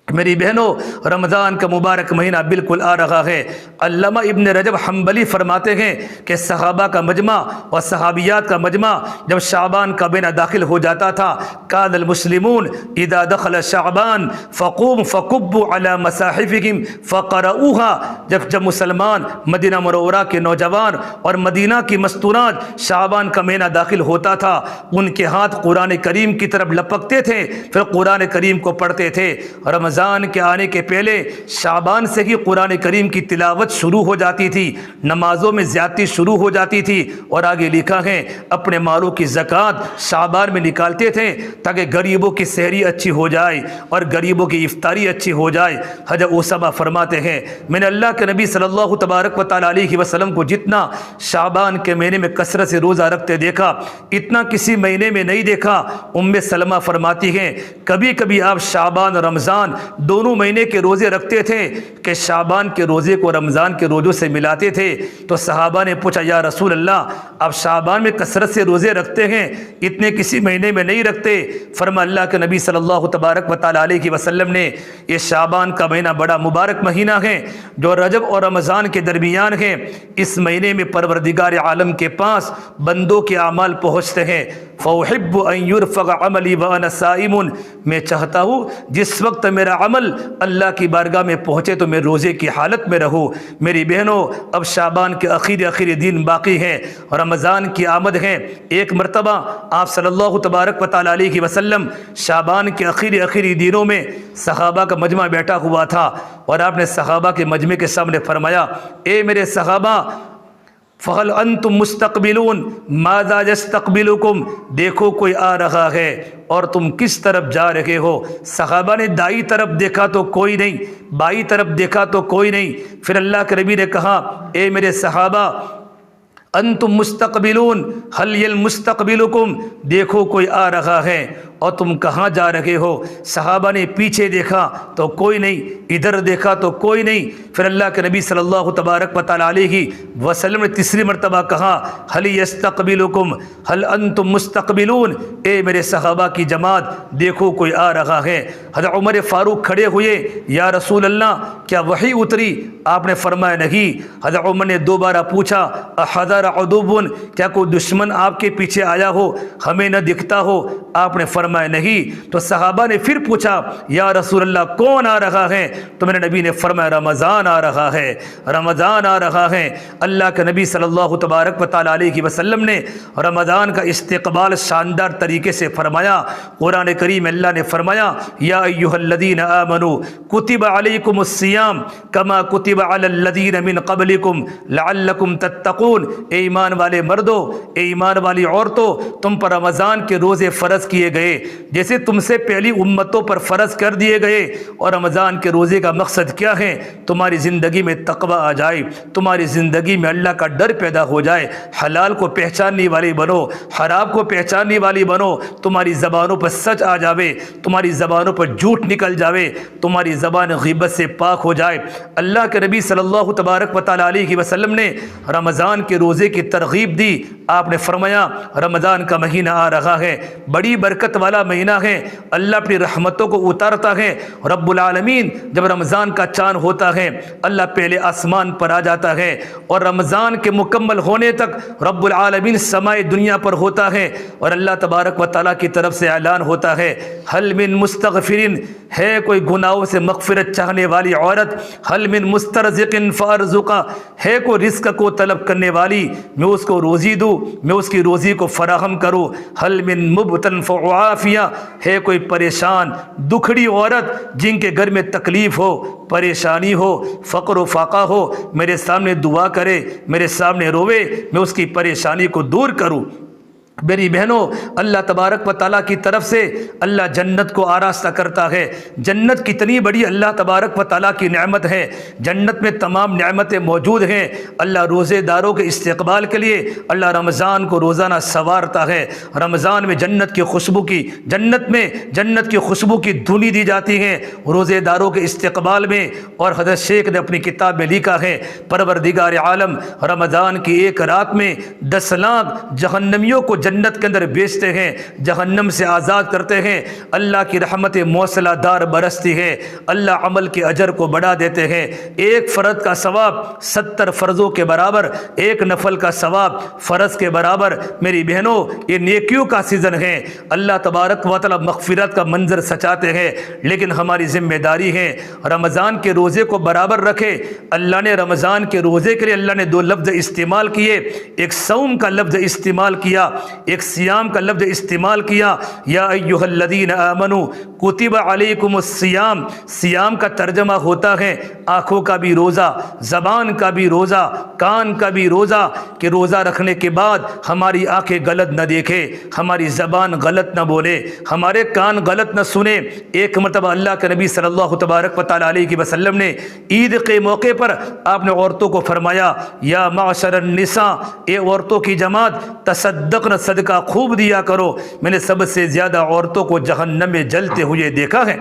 میری بہنوں، رمضان کا مبارک مہینہ بالکل آ رہا ہے۔ علامہ ابن رجب حنبلی فرماتے ہیں کہ صحابہ کا مجمع اور صحابیات کا مجمع جب شعبان کا مہینہ داخل ہو جاتا تھا، کان المسلمون اذا دخل شعبان فقوم فکبوا علی مصاحفہم فقرؤوها، جب مسلمان مدینہ منورہ کے نوجوان اور مدینہ کی مستورات شعبان کا مہینہ داخل ہوتا تھا، ان کے ہاتھ قرآن کریم کی طرف لپکتے تھے، پھر قرآن کریم کو پڑھتے تھے۔ رمضان کے آنے کے پہلے شعبان سے ہی قرآن کریم کی تلاوت شروع ہو جاتی تھی، نمازوں میں زیادتی شروع ہو جاتی تھی، اور آگے لکھا ہے اپنے مالوں کی زکوٰۃ شعبان میں نکالتے تھے تاکہ غریبوں کی سحری اچھی ہو جائے اور غریبوں کی افطاری اچھی ہو جائے۔ حضرت اسامہ فرماتے ہیں، میں نے اللہ کے نبی صلی اللہ تبارک و تعالی علیہ وسلم کو جتنا شعبان کے مہینے میں کثرت سے روزہ رکھتے دیکھا، اتنا کسی مہینے میں نہیں دیکھا۔ ام سلمہ فرماتی ہیں، کبھی کبھی آپ شعبان اور رمضان دونوں مہینے کے روزے رکھتے تھے کہ شعبان کے روزے کو رمضان کے روزوں سے ملاتے تھے۔ تو صحابہ نے پوچھا، یا رسول اللہ، آپ شعبان میں کثرت سے روزے رکھتے ہیں، اتنے کسی مہینے میں نہیں رکھتے؟ فرما اللہ کے نبی صلی اللہ تبارک و تعالی علیہ وسلم نے، یہ شعبان کا مہینہ بڑا مبارک مہینہ ہے جو رجب اور رمضان کے درمیان ہے۔ اس مہینے میں پروردگار عالم کے پاس بندوں کے اعمال پہنچتے ہیں۔ فأحب ان يرفع عملی وانا صائم، میں چاہتا ہوں جس وقت میرا عمل اللہ کی بارگاہ میں پہنچے تو میں روزے کی حالت میں رہوں۔ میری بہنوں، اب شعبان کے آخری دن باقی ہیں، رمضان کی آمد ہے۔ ایک مرتبہ آپ صلی اللہ تبارک و تعالی علیہ وسلم شعبان کے آخری دنوں میں صحابہ کا مجمع بیٹھا ہوا تھا، اور آپ نے صحابہ کے مجمع کے سامنے فرمایا، اے میرے صحابہ، فَهَلْ أَنْتُمْ مُسْتَقْبِلُونَ مَاذَا يَسْتَقْبِلُكُمْ، دیکھو کوئی آ رہا ہے اور تم کس طرف جا رہے ہو؟ صحابہ نے دائیں طرف دیکھا تو کوئی نہیں، بائیں طرف دیکھا تو کوئی نہیں۔ پھر اللہ کے نبی نے کہا، اے میرے صحابہ، انتم مستقبلون حل المستقبلکم، دیکھو کوئی آ رہا ہے اور تم کہاں جا رہے ہو؟ صحابہ نے پیچھے دیکھا تو کوئی نہیں، ادھر دیکھا تو کوئی نہیں۔ پھر اللہ کے نبی صلی اللہ تبارک و تعالی علیہ وسلم نے تیسری مرتبہ کہا، حل یستقبلکم حل انتم مستقبلون، اے میرے صحابہ کی جماعت، دیکھو کوئی آ رہا ہے۔ حضرت عمر فاروق کھڑے ہوئے، یا رسول اللہ، کیا وحی اتری؟ آپ نے فرمایا نہیں۔ حضرت عمر نے دوبارہ پوچھا، احضر عدو، کیا کوئی دشمن آپ کے پیچھے آیا ہو، ہمیں نہ دکھتا ہو؟ آپ نے فرمایا فرمایا نہیں۔ تو صحابہ نے پھر پوچھا یا رسول اللہ کون آ رہا ہے؟ تو میرے نبی نے فرمایا رمضان آ رہا ہے، رمضان آ رہا ہے۔ اللہ کے نبی صلی اللہ تبارک و تعالیٰ علیہ وسلم نے رمضان کا استقبال شاندار طریقے سے فرمایا۔ قرآن کریم اللہ نے فرمایا یا ایھا الذین آمنوا کتب علیکم الصیام کما کتب علی الذین من قبلکم لعلکم تتقون۔ اے ایمان والے مردوں، اے ایمان والی عورتوں، تم پر رمضان کے روزے فرض کیے گئے جیسے تم سے پہلی امتوں پر فرض کر دیے گئے۔ اور رمضان کے روزے کا مقصد کیا ہے؟ تمہاری زندگی میں تقوی آ جائے، تمہاری زندگی میں اللہ کا ڈر پیدا ہو جائے، حلال کو پہچاننے والی بنو، حرام کو پہچاننے والی بنو، تمہاری زبانوں پر سچ آ جاوے، تمہاری زبانوں پر جھوٹ نکل جاوے، تمہاری زبان غیبت سے پاک ہو جائے۔ اللہ کے نبی صلی اللہ تبارک و تعالیٰ علیہ وسلم نے رمضان کے روزے کی ترغیب دی۔ آپ نے فرمایا رمضان کا مہینہ آ رہا ہے، بڑی برکت والا مہینہ ہے، اللہ اپنی رحمتوں کو اتارتا ہے۔ رب العالمین جب رمضان کا چاند ہوتا ہے اللہ پہلے آسمان پر آ جاتا ہے، اور رمضان کے مکمل ہونے تک رب العالمین سمائے دنیا پر ہوتا ہے، اور اللہ تبارک و تعالیٰ کی طرف سے اعلان ہوتا ہے حل من مستغفرین، ہے کوئی گناہوں سے مغفرت چاہنے والی عورت، حل من مسترزق فارزقہ، ہے کوئی رزق کو طلب کرنے والی میں اس کو روزی دوں، میں اس کی روزی کو فراہم کروں، حل من مبتن فعافیہ، ہے کوئی پریشان دکھڑی عورت جن کے گھر میں تکلیف ہو، پریشانی ہو، فقر و فاقہ ہو، میرے سامنے دعا کرے، میرے سامنے روے، میں اس کی پریشانی کو دور کروں۔ میری بہنوں، اللہ تبارک و تعالیٰ کی طرف سے اللہ جنت کو آراستہ کرتا ہے۔ جنت کتنی بڑی اللہ تبارک و تعالیٰ کی نعمت ہے، جنت میں تمام نعمتیں موجود ہیں۔ اللہ روزے داروں کے استقبال کے لیے اللہ رمضان کو روزانہ سنوارتا ہے۔ رمضان میں جنت کی خوشبو کی دھنی دی جاتی ہے روزے داروں کے استقبال میں۔ اور حضرت شیخ نے اپنی کتاب میں لکھا ہے پروردگار عالم رمضان کی ایک رات میں 10 لاکھ جہنمیوں کو جنت کے اندر بیچتے ہیں، جہنم سے آزاد کرتے ہیں، اللہ کی رحمت موصلہ دار برستی ہے، اللہ عمل کے اجر کو بڑھا دیتے ہیں۔ ایک فرض کا ثواب 70 فرضوں کے برابر، ایک نفل کا ثواب فرض کے برابر۔ میری بہنوں، یہ نیکیوں کا سیزن ہے، اللہ تبارک و تعالی مغفرت کا منظر سچاتے ہیں، لیکن ہماری ذمہ داری ہے رمضان کے روزے کو برابر رکھے۔ اللہ نے رمضان کے روزے کے لیے اللہ نے 2 لفظ استعمال کیے، ایک صوم کا لفظ استعمال کیا، ایک سیام کا لفظ استعمال کیا، یا ایھا الذین آمنوا کتب علیکم الصیام۔ سیام کا ترجمہ ہوتا ہے آنکھوں کا بھی روزہ، زبان کا بھی روزہ، کان کا بھی روزہ، کہ روزہ رکھنے کے بعد ہماری آنکھیں غلط نہ دیکھے، ہماری زبان غلط نہ بولے، ہمارے کان غلط نہ سنے۔ ایک مرتبہ اللہ کے نبی صلی اللہ تبارک و تعالیٰ علیہ وسلم نے عید کے موقع پر آپ نے عورتوں کو فرمایا یا معشر النساء، اے عورتوں کی جماعت، تصدقن، صدقہ خوب دیا کرو، میں نے سب سے زیادہ عورتوں کو جہنم میں جلتے ہوئے دیکھا ہے۔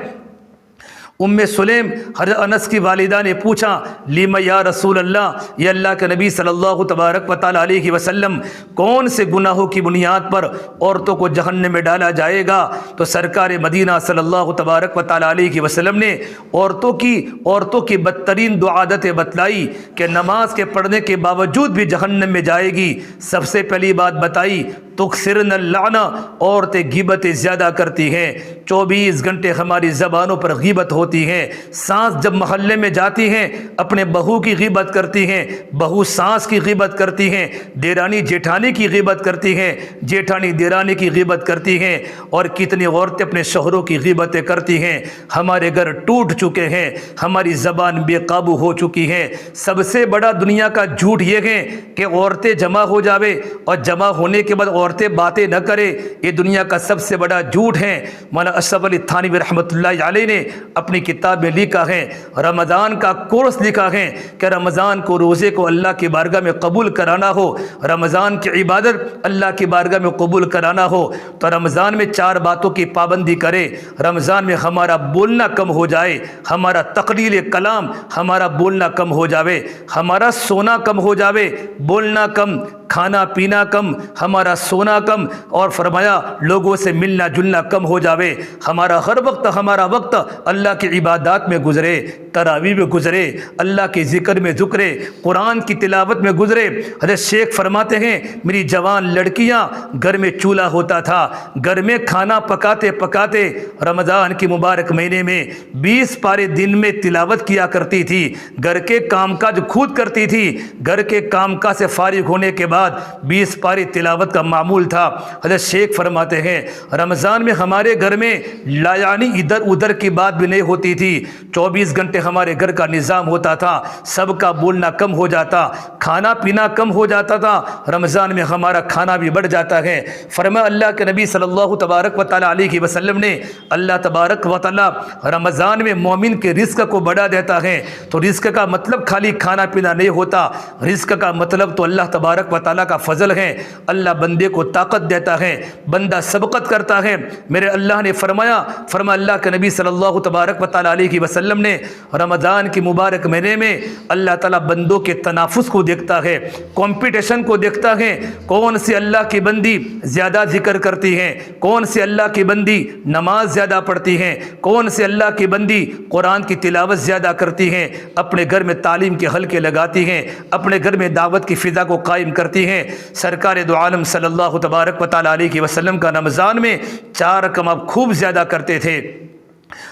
سلیم حضرت انس کی والدہ نے پوچھا لم یا رسول اللہ، یہ اللہ کے نبی صلی اللہ تبارک و تعالیٰ علیہ وسلم کون سے گناہوں کی بنیاد پر عورتوں کو جہنم میں ڈالا جائے گا؟ تو سرکار مدینہ صلی اللہ تبارک و تعالیٰ علیہ وسلم نے عورتوں کی بدترین 2 عادتیں بتلائی کہ نماز کے پڑھنے کے باوجود بھی جہنم میں جائے گی۔ سب سے پہلی بات بتائی تکثرن اللعنہ، عورتیں غیبتیں زیادہ کرتی ہیں، 24 گھنٹے ہماری زبانوں پر غیبت ہوتی ہے۔ سانس جب محلے میں جاتی ہیں اپنے بہو کی غیبت کرتی ہیں، بہو سانس کی غیبت کرتی ہیں، دیرانی جیٹھانی کی غیبت کرتی ہیں، جیٹھانی دیرانی کی غیبت کرتی ہیں، اور کتنی عورتیں اپنے شوہروں کی غیبتیں کرتی ہیں۔ ہمارے گھر ٹوٹ چکے ہیں، ہماری زبان بے قابو ہو چکی ہے۔ سب سے بڑا دنیا کا جھوٹ یہ ہے کہ عورتیں جمع ہو جاوے اور جمع ہونے کے بعد عورتیں باتیں نہ کرے، یہ دنیا کا سب سے بڑا جھوٹ ہے۔ مولانا اشرف علی تھانوی رحمۃ اللہ علیہ نے اپنی کتاب میں لکھا ہے، رمضان کا کورس لکھا ہے کہ رمضان کو روزے کو اللہ کی بارگاہ میں قبول کرانا ہو، رمضان کی عبادت اللہ کی بارگاہ میں قبول کرانا ہو تو رمضان میں 4 باتوں کی پابندی کرے۔ رمضان میں ہمارا بولنا کم ہو جائے، ہمارا تقلیل کلام، ہمارا بولنا کم ہو جاوے، ہمارا سونا کم ہو جاوے، بولنا کم، کھانا پینا کم، ہمارا سونا کم، اور فرمایا لوگوں سے ملنا جلنا کم ہو جاوے، ہمارا ہر وقت ہمارا وقت اللہ کی عبادات میں گزرے، تراویح میں گزرے، اللہ کے ذکر میں ذکرے، قرآن کی تلاوت میں گزرے۔ حضرت شیخ فرماتے ہیں میری جوان لڑکیاں گھر میں چولہا ہوتا تھا، گھر میں کھانا پکاتے پکاتے رمضان کے مبارک مہینے میں 20 پارے دن میں تلاوت کیا کرتی تھی، گھر کے کام کاج خود کرتی تھی، گھر کے کام کاج سے فارغ ہونے کے بعد 20 پارے تلاوت کا معمول تھا۔ حضرت شیخ فرماتے ہیں رمضان میں ہمارے گھر میں لا یعنی ادھر ادھر کی بات بھی نہیں ہوتی تھی، 24 گھنٹے ہمارے گھر کا نظام ہوتا تھا، سب کا بولنا کم ہو جاتا، کھانا پینا کم ہو جاتا تھا، رمضان میں ہمارا کھانا بھی بڑھ جاتا ہے۔ فرمایا اللہ کے نبی صلی اللہ تبارک و تعالیٰ علیہ وسلم نے اللہ تبارک و تعالیٰ رمضان میں مومن کے رزق کو بڑھا دیتا ہے۔ تو رزق کا مطلب خالی کھانا پینا نہیں ہوتا، رزق کا مطلب تو اللہ تبارک و تعالیٰ کا فضل ہے۔ اللہ بندے کو طاقت دیتا ہے، بندہ سبقت کرتا ہے۔ میرے اللہ نے فرمایا اللہ کے نبی صلی اللہ تبارک و تعالیٰ علیہ وسلم نے رمضان کی مبارک مہینے میں اللہ تعالیٰ بندوں کے تنافس کو دیکھتا ہے، کمپٹیشن کو دیکھتا ہے، کون سی اللہ کی بندی زیادہ ذکر کرتی ہیں، کون سی اللہ کی بندی نماز زیادہ پڑھتی ہیں، کون سی اللہ کی بندی قرآن کی تلاوت زیادہ کرتی ہیں، اپنے گھر میں تعلیم کے حلقے لگاتی ہیں، اپنے گھر میں دعوت کی فضا کو قائم کرتی ہیں۔ سرکار دو عالم صلی اللہ تبارک و تعالیٰ علیہ وسلم کا رمضان میں 4 رقم خوب زیادہ کرتے تھے۔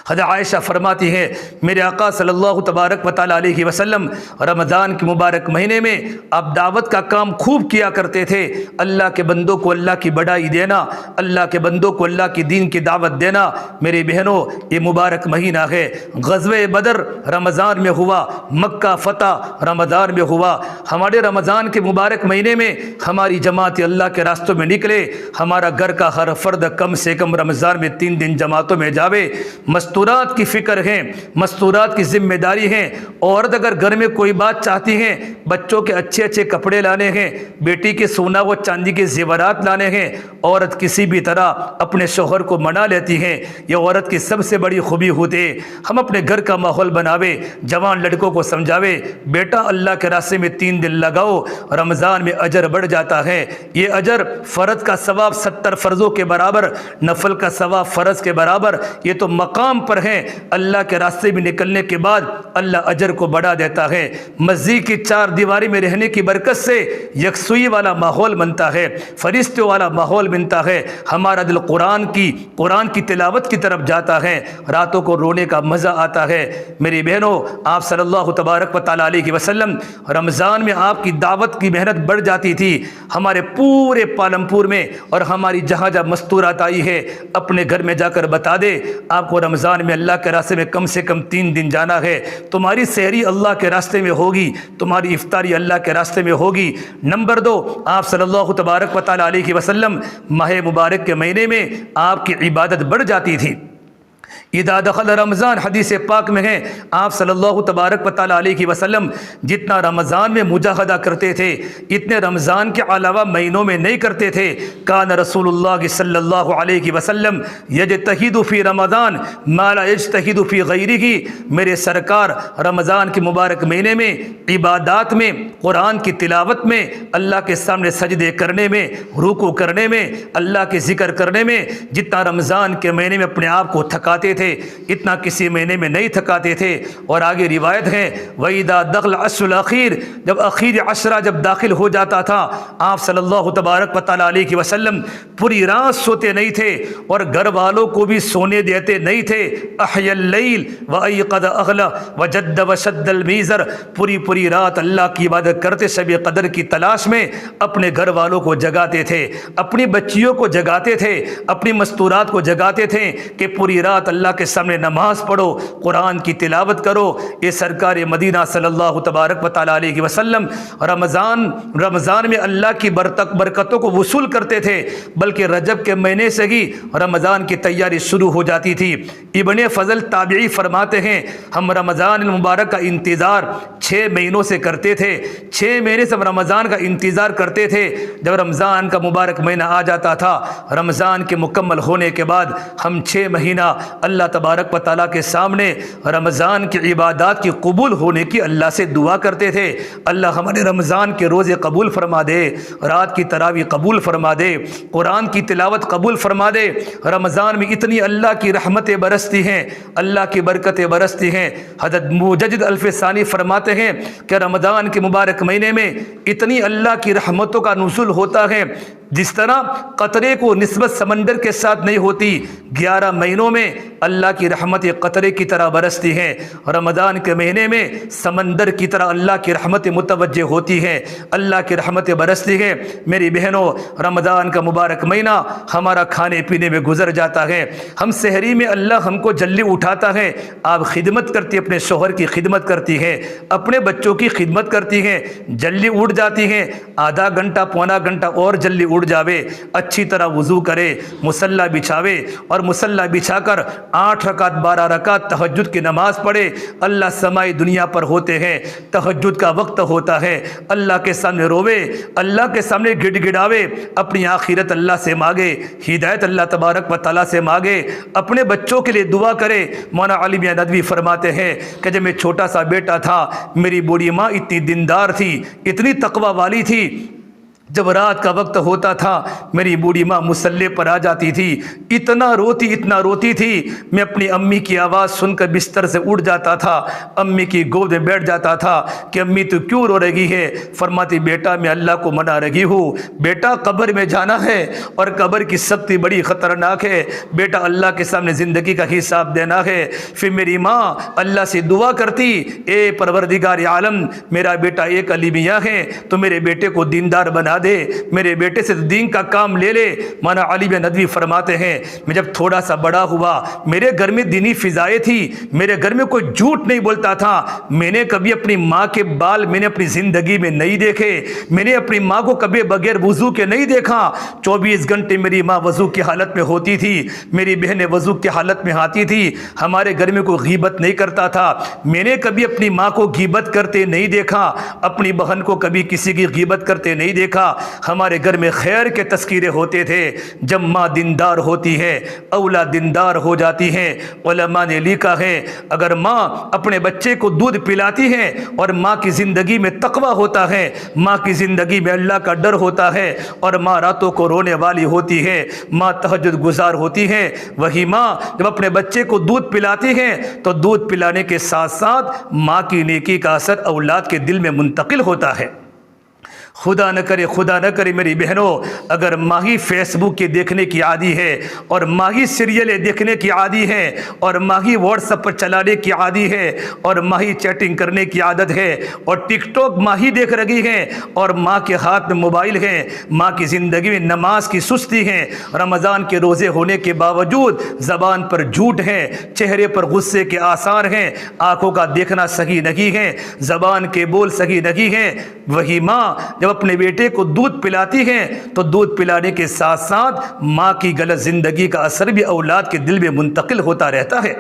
حضرت عائشہ فرماتی ہے میرے آقا صلی اللہ تبارک و تعالیٰ علیہ وسلم رمضان کے مبارک مہینے میں آپ دعوت کا کام خوب کیا کرتے تھے، اللہ کے بندوں کو اللہ کی بڑائی دینا، اللہ کے بندوں کو اللہ کی دین کی دعوت دینا۔ میری بہنوں یہ مبارک مہینہ ہے، غزوہ بدر رمضان میں ہوا، مکہ فتح رمضان میں ہوا۔ ہمارے رمضان کے مبارک مہینے میں ہماری جماعت اللہ کے راستوں میں نکلے، ہمارا گھر کا ہر فرد کم سے کم رمضان میں 3 دن جماعتوں میں جاوے۔ مستورات کی فکر ہے، مستورات کی ذمہ داری ہے۔ عورت اگر گھر میں کوئی بات چاہتی ہے، بچوں کے اچھے اچھے کپڑے لانے ہیں، بیٹی کے سونا و چاندی کے زیورات لانے ہیں، عورت کسی بھی طرح اپنے شوہر کو منا لیتی ہے، یہ عورت کی سب سے بڑی خوبی ہوتی ہے۔ ہم اپنے گھر کا ماحول بناوے، جوان لڑکوں کو سمجھاوے بیٹا اللہ کے راستے میں 3 دن لگاؤ، رمضان میں اجر بڑھ جاتا ہے۔ یہ اجر فرض کا ثواب 70 فرضوں کے برابر، نفل کا ثواب فرض کے برابر، یہ تو مقام پر ہے۔ اللہ کے راستے میں نکلنے کے بعد اللہ اجر کو بڑھا دیتا ہے۔ مسجد کی 4 دیواری میں رہنے کی برکت سے یکسوئی والا ماحول بنتا ہے، فرشتوں والا ماحول بنتا ہے، ہمارا دل قرآن کی تلاوت کی طرف جاتا ہے، راتوں کو رونے کا مزہ آتا ہے۔ میری بہنوں آپ صلی اللہ تبارک و تعالیٰ علیہ وسلم رمضان میں آپ کی دعوت کی محنت بڑھ جاتی تھی۔ ہمارے پورے پالمپور میں اور ہماری جہاں جہاں مستورات آئی ہے اپنے گھر میں جا کر بتا دے آپ کو رمضان میں اللہ کے راستے میں کم سے کم 3 دن جانا ہے، تمہاری سحری اللہ کے راستے میں ہوگی، تمہاری افطاری اللہ کے راستے میں ہوگی۔ نمبر 2 آپ صلی اللہ تبارک و تعالیٰ علیہ وسلم ماہ مبارک کے مہینے میں آپ کی عبادت بڑھ جاتی تھی۔ اذا دخل رمضان حدیث پاک میں ہے آپ صلی اللہ تبارک و تعالیٰ علیہ وسلم جتنا رمضان میں مجاہدہ کرتے تھے اتنے رمضان کے علاوہ مہینوں میں نہیں کرتے تھے۔ کان رسول اللہ صلی اللہ علیہ وسلم یجتہد فی رمضان ما لا یجتہد فی غیرہ، میرے سرکار رمضان کے مبارک مہینے میں عبادات میں، قرآن کی تلاوت میں، اللہ کے سامنے سجدے کرنے میں، رکوع کرنے میں، اللہ کے ذکر کرنے میں جتنا رمضان کے مہینے میں اپنے آپ کو تھکاتے تھے اتنا کسی مہینے میں نہیں تھکاتے تھے۔ اور آگے روایت ہے وَإِذَا دَخَلَ الْعَشْرُ الْأَخِيرُ، جب اخیر عشرہ جب داخل ہو جاتا تھا آپ صلی اللہ تبارک و تعالیٰ علیہ وسلم پوری رات سوتے نہیں تھے اور گھر والوں کو بھی سونے دیتے نہیں تھے۔ احیا اللیل وایقظ اہلہ وجد وشد المیزر، پوری رات اللہ کی عبادت کرتے، شب قدر کی تلاش میں اپنے گھر والوں کو جگاتے تھے، اپنی بچیوں کو جگاتے تھے، اپنی مستورات کو جگاتے تھے کہ پوری رات اللہ کے سامنے نماز پڑھو، قرآن کی تلاوت کرو۔ یہ سرکار مدینہ صلی اللہ تبارک و تعالیٰ علیہ وسلم رمضان میں اللہ کی برکتوں کو وصول کرتے تھے، بلکہ رجب کے مہینے سے ہی رمضان کی تیاری شروع ہو جاتی تھی۔ ابن فضل تابعی فرماتے ہیں ہم رمضان المبارک کا انتظار 6 مہینوں سے کرتے تھے، 6 مہینے سے ہم رمضان کا انتظار کرتے تھے۔ جب رمضان کا مبارک مہینہ آ جاتا تھا، رمضان کے مکمل ہونے کے بعد ہم 6 مہینہ اللہ اللہ تبارک و تعالیٰ کے سامنے رمضان کی عبادات کی قبول ہونے کی اللہ سے دعا کرتے تھے۔ اللہ ہمارے رمضان کے روزے قبول فرما دے، رات کی تراویح قبول فرما دے، قرآن کی تلاوت قبول فرما دے۔ رمضان میں اتنی اللہ کی رحمتیں برستی ہیں، اللہ کی برکتیں برستی ہیں۔ حضرت مجدد الف ثانی فرماتے ہیں کہ رمضان کے مبارک مہینے میں اتنی اللہ کی رحمتوں کا نزول ہوتا ہے جس طرح قطرے کو نسبت سمندر کے ساتھ نہیں ہوتی۔ 11 مہینوں میں اللہ کی رحمتیں قطرے کی طرح برستی ہیں، رمضان کے مہینے میں سمندر کی طرح اللہ کی رحمتیں متوجہ ہوتی ہیں، اللہ کی رحمتیں برستی ہیں۔ میری بہنوں، رمضان کا مبارک مہینہ ہمارا کھانے پینے میں گزر جاتا ہے۔ ہم سحری میں اللہ ہم کو جلدی اٹھاتا ہے، آپ خدمت کرتی، اپنے شوہر کی خدمت کرتی ہیں، اپنے بچوں کی خدمت کرتی ہیں، جلدی اٹھ جاتی ہیں۔ آدھا گھنٹہ پونا گھنٹہ اور جلدی اٹھ جاوے، اچھی طرح وضو کرے، مصلی بچھاوے اور مصلی بچھا کر 8 رکعت 12 رکعت تہجد کی نماز پڑھے۔ اللہ سمائی دنیا پر ہوتے ہیں، تہجد کا وقت ہوتا ہے، اللہ کے سامنے روے، اللہ کے سامنے گڑ گڑاوے، اپنی آخرت اللہ سے مانگے، ہدایت اللہ تبارک و تعالیٰ سے مانگے، اپنے بچوں کے لیے دعا کرے۔ مولانا علی میاں ندوی فرماتے ہیں کہ جب میں چھوٹا سا بیٹا تھا، میری بوڑھی ماں اتنی دیندار تھی، اتنی تقوی والی تھی، جب رات کا وقت ہوتا تھا میری بوڑھی ماں مصلی پر آ جاتی تھی، اتنا روتی تھی، میں اپنی امی کی آواز سن کر بستر سے اٹھ جاتا تھا، امی کی گود میں بیٹھ جاتا تھا کہ امی تو کیوں رو رہی ہے؟ فرماتی بیٹا میں اللہ کو منا رہی ہوں، بیٹا قبر میں جانا ہے اور قبر کی سختی بڑی خطرناک ہے، بیٹا اللہ کے سامنے زندگی کا حساب دینا ہے۔ پھر میری ماں اللہ سے دعا کرتی، اے پروردگار عالم، میرا بیٹا ایک علی میاں ہے تو میرے بیٹے کو دیندار بنا دے، میرے بیٹے سے دین کا کام لے لے۔ مولانا علی بن ندوی فرماتے ہیں میں جب تھوڑا سا بڑا ہوا، میرے گھر میں دینی فضائیں تھی، میرے گھر میں کوئی جھوٹ نہیں بولتا تھا، میں نے کبھی اپنی ماں کے بال میں نے اپنی زندگی میں نہیں دیکھے، میں نے اپنی ماں کو کبھی بغیر وضو کے نہیں دیکھا۔ 24 گھنٹے میری ماں وضو کی حالت میں ہوتی تھی، میری بہنیں وضو کی حالت میں آتی تھی، ہمارے گھر میں کوئی غیبت نہیں کرتا تھا، میں نے کبھی اپنی ماں کو غیبت کرتے نہیں دیکھا، اپنی بہن کو کبھی کسی کی غیبت کرتے نہیں دیکھا۔ ہمارے گھر میں خیر کے تذکیرے ہوتے تھے۔ جب ماں دیندار ہوتی ہے، اولاد دیندار ہو جاتی ہیں۔ علماء نے لکھا ہے اگر ماں اپنے بچے کو دودھ پلاتی ہے اور ماں کی زندگی میں تقوی ہوتا ہے، ماں کی زندگی میں اللہ کا ڈر ہوتا ہے اور ماں راتوں کو رونے والی ہوتی ہے، ماں تہجد گزار ہوتی ہے، وہی ماں جب اپنے بچے کو دودھ پلاتی ہے تو دودھ پلانے کے ساتھ ساتھ ماں کی نیکی کا اثر اولاد کے دل میں منتقل ہوتا ہے۔ خدا نہ کرے میری بہنوں، اگر ماہی فیس بک کے دیکھنے کی عادی ہے اور ماہی سیریلیں دیکھنے کی عادی ہے اور ماہی واٹس ایپ پر چلانے کی عادی ہے اور ماہی چیٹنگ کرنے کی عادت ہے اور ٹک ٹاک ماہی دیکھ رہی ہے اور ماں کے ہاتھ میں موبائل ہے، ماں کی زندگی میں نماز کی سستی ہے، رمضان کے روزے ہونے کے باوجود زبان پر جھوٹ ہے، چہرے پر غصے کے آثار ہیں، آنکھوں کا دیکھنا صحیح نہیں ہے، زبان کے بول صحیح نہیں ہیں، وہی ماں جب اپنے بیٹے کو دودھ پلاتی ہیں تو دودھ پلانے کے ساتھ ساتھ ماں کی غلط زندگی کا اثر بھی اولاد کے دل میں منتقل ہوتا رہتا ہے۔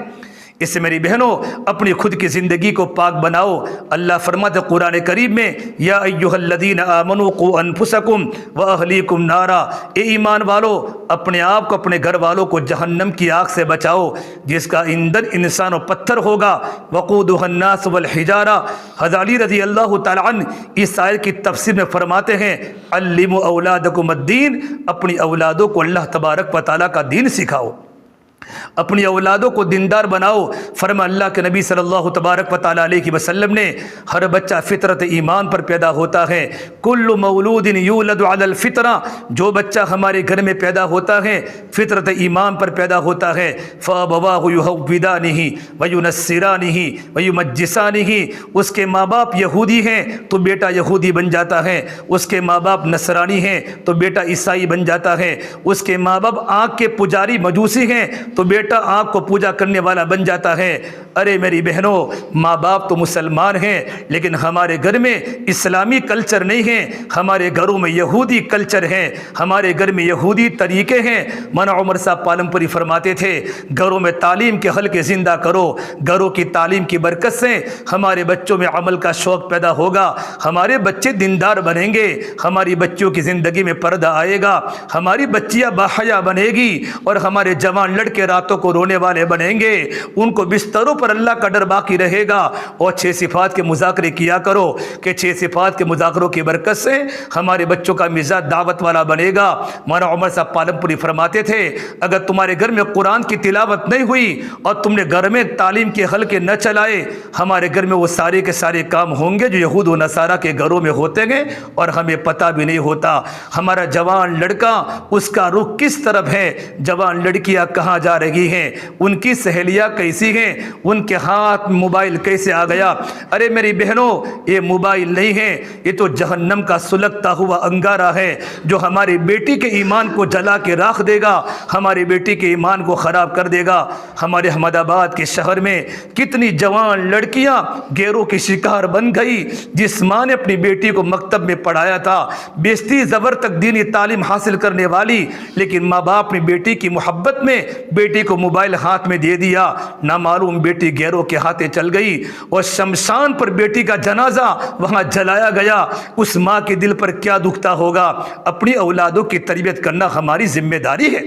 اس سے میری بہنوں اپنی خود کی زندگی کو پاک بناؤ۔ اللہ فرماتے قرآن کریم میں یا ایھا الذین آمنوا قوا انفسکم واہلیکم نارا، اے ایمان والو اپنے آپ کو اپنے گھر والوں کو جہنم کی آگ سے بچاؤ جس کا ایندھن انسان و پتھر ہوگا، وقودھا الناس والحجارہ۔ حضرت علی رضی اللہ تعالیٰ عنہ اس آیت کی تفسیر میں فرماتے ہیں علموا اولادکم الدین، اپنی اولادوں کو اللہ تبارک و تعالیٰ کا دین سکھاؤ، اپنی اولادوں کو دیندار بناؤ۔ فرما اللہ کے نبی صلی اللہ تبارک و تعالیٰ علیہ وسلم نے ہر بچہ فطرت ایمان پر پیدا ہوتا ہے، کل مولود یولد علی الفطرہ، جو بچہ ہمارے گھر میں پیدا ہوتا ہے فطرت ایمان پر پیدا ہوتا ہے، فابواہ یہودانہ وینصرانہ ویمجسانہ، اس کے ماں باپ یہودی ہیں تو بیٹا یہودی بن جاتا ہے، اس کے ماں باپ نصرانی ہیں تو بیٹا عیسائی بن جاتا ہے، اس کے ماں باپ آنکھ کے پجاری مجوسی ہیں تو بیٹا آنکھ کو پوجا کرنے والا بن جاتا ہے۔ ارے میری بہنوں، ماں باپ تو مسلمان ہیں لیکن ہمارے گھر میں اسلامی کلچر نہیں ہے، ہمارے گھروں میں یہودی کلچر ہے، ہمارے گھر میں یہودی طریقے ہیں۔ مولانا مولانا عمر صاحب پالمپوری فرماتے تھے گھروں میں تعلیم کے حلقے زندہ کرو، گھروں کی تعلیم کی برکت سے ہمارے بچوں میں عمل کا شوق پیدا ہوگا، ہمارے بچے دیندار بنیں گے، ہماری بچیوں کی زندگی میں پردہ آئے گا، ہماری بچیاں باحیا بنے گی، اور ہمارے جوان لڑکے راتوں کو رونے والے بنیں گے، ان کو بستروں پر اللہ کا ڈر باقی رہے گا۔ اور 6 صفات کے مذاکرے کیا کرو کہ 6 صفات کے مذاکروں کی برکت سے ہمارے بچوں کا مزاج دعوت والا بنے گا۔ مولانا عمر صاحب پالمپوری فرماتے تھے اگر تمہارے گھر میں قرآن کی تلاوت نہیں ہوئی اور تم نے گھر میں تعلیم کے حلقے نہ چلائے، ہمارے گھر میں وہ سارے کے سارے کام ہوں گے جو یہود و نصارہ کے گھروں میں ہوتے ہیں اور ہمیں پتہ بھی نہیں ہوتا۔ ہمارا جوان لڑکا اس کا رخ کس طرف ہے، جوان لڑکیاں کہاں جا رہی ہیں، ان کی سہیلیاں کیسی ہیں، ان کے ہاتھ موبائل کیسے آ گیا۔ ارے میری بہنوں، یہ موبائل نہیں ہے، یہ تو جہنم کا سلگتا ہوا انگارہ ہے جو ہماری بیٹی کے ایمان کو جلا کے راکھ دے گا، ہماری بیٹی کے ایمان کو خراب کر دے گا۔ ہمارے احمد آباد کے شہر میں کتنی جوان لڑکیاں گیروں کی شکار بن گئی، جس ماں نے اپنی بیٹی کو مکتب میں پڑھایا تھا، 20 زبر تک دینی تعلیم حاصل کرنے والی، لیکن ماں باپ نے بیٹی کی محبت میں بیٹی کو موبائل ہاتھ میں دے دیا، نہ معلوم بیٹی گیروں کے ہاتھے چل گئی اور شمشان پر بیٹی کا جنازہ وہاں جلایا گیا۔ اس ماں کے دل پر کیا دکھتا ہوگا۔ اپنی اولادوں کی تربیت کرنا ہماری ذمہ داری ہے۔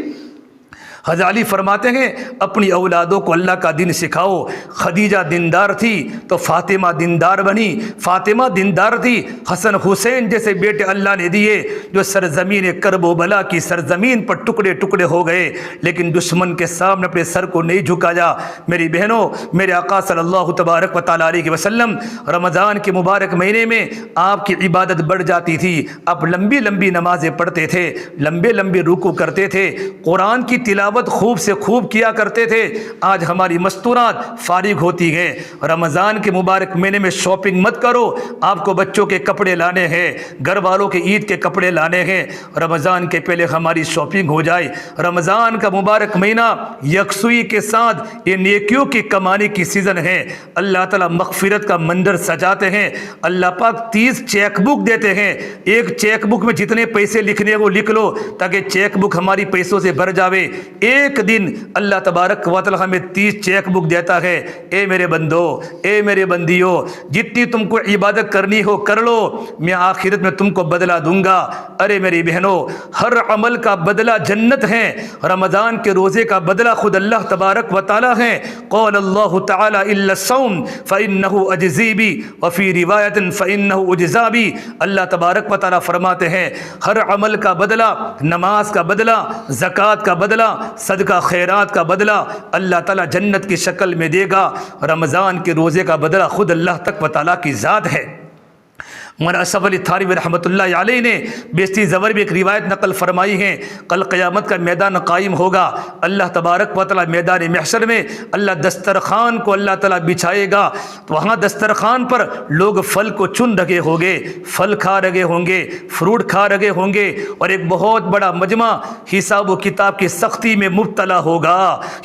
حضرت علی فرماتے ہیں اپنی اولادوں کو اللہ کا دین سکھاؤ۔ خدیجہ دیندار تھی تو فاطمہ دیندار بنی، فاطمہ دیندار تھی، حسن حسین جیسے بیٹے اللہ نے دیے جو سرزمین کرب و بلا کی سرزمین پر ٹکڑے ٹکڑے ہو گئے، لیکن دشمن کے سامنے اپنے سر کو نہیں جھکایا۔ میری بہنوں، میرے آقا صلی اللہ تبارک و تعالیٰ علیہ وسلم رمضان کے مبارک مہینے میں آپ کی عبادت بڑھ جاتی تھی، آپ لمبی لمبی نمازیں پڑھتے تھے، لمبے لمبے رکوع کرتے تھے، قرآن کی تلاوت خوب سے خوب کیا کرتے تھے۔ آج ہماری مستورات فارغ ہوتی ہیں۔ رمضان کے مبارک مہینے میں شاپنگ مت کرو، آپ کو بچوں کے کپڑے لانے ہیں، گھر والوں کے عید کے کپڑے لانے ہیں، رمضان کے پہلے ہماری شاپنگ ہو جائے۔ رمضان کا مبارک مہینہ یکسوئی کے ساتھ یہ نیکیوں کی کمانے کی سیزن ہے۔ اللہ تعالیٰ مغفرت کا منظر سجاتے ہیں، اللہ پاک 30 چیک بک دیتے ہیں، ایک چیک بک میں جتنے پیسے لکھنے وہ لکھ لو تاکہ چیک بک ہماری پیسوں سے بھر جاوے۔ ایک دن اللہ تبارک و تعالی ہمیں 30 چیک بک دیتا ہے۔ اے میرے بندو، اے میرے بندیوں، جتنی تم کو عبادت کرنی ہو کر لو، میں آخرت میں تم کو بدلہ دوں گا۔ ارے میری بہنوں، ہر عمل کا بدلہ جنت ہے، رمضان کے روزے کا بدلہ خود اللہ تبارک و تعالی ہے۔ قال اللہ تعالی الا الصوم فانه اجزی بی وفی روایت فانه اجزا بی۔ اللہ تبارک و تعالی فرماتے ہیں ہر عمل کا بدلہ، نماز کا بدلہ، زکوٰۃ کا بدلہ، صدقہ خیرات کا بدلہ اللہ تعالیٰ جنت کی شکل میں دے گا۔ رمضان کے روزے کا بدلہ خود اللہ تک و تعالیٰ کی ذات ہے۔ مولانا اشرف علی تھانوی رحمۃ اللہ علیہ نے 20 زبر میں ایک روایت نقل فرمائی ہے، کل قیامت کا میدان قائم ہوگا، اللہ تبارک و تعالیٰ میدان محشر میں اللہ دسترخوان کو اللہ تعالیٰ بچھائے گا، تو وہاں دسترخوان پر لوگ پھل کو چن رہے ہوں گے، پھل کھا رہے ہوں گے، فروٹ کھا رہے ہوں گے، اور ایک بہت بڑا مجمع حساب و کتاب کی سختی میں مبتلا ہوگا،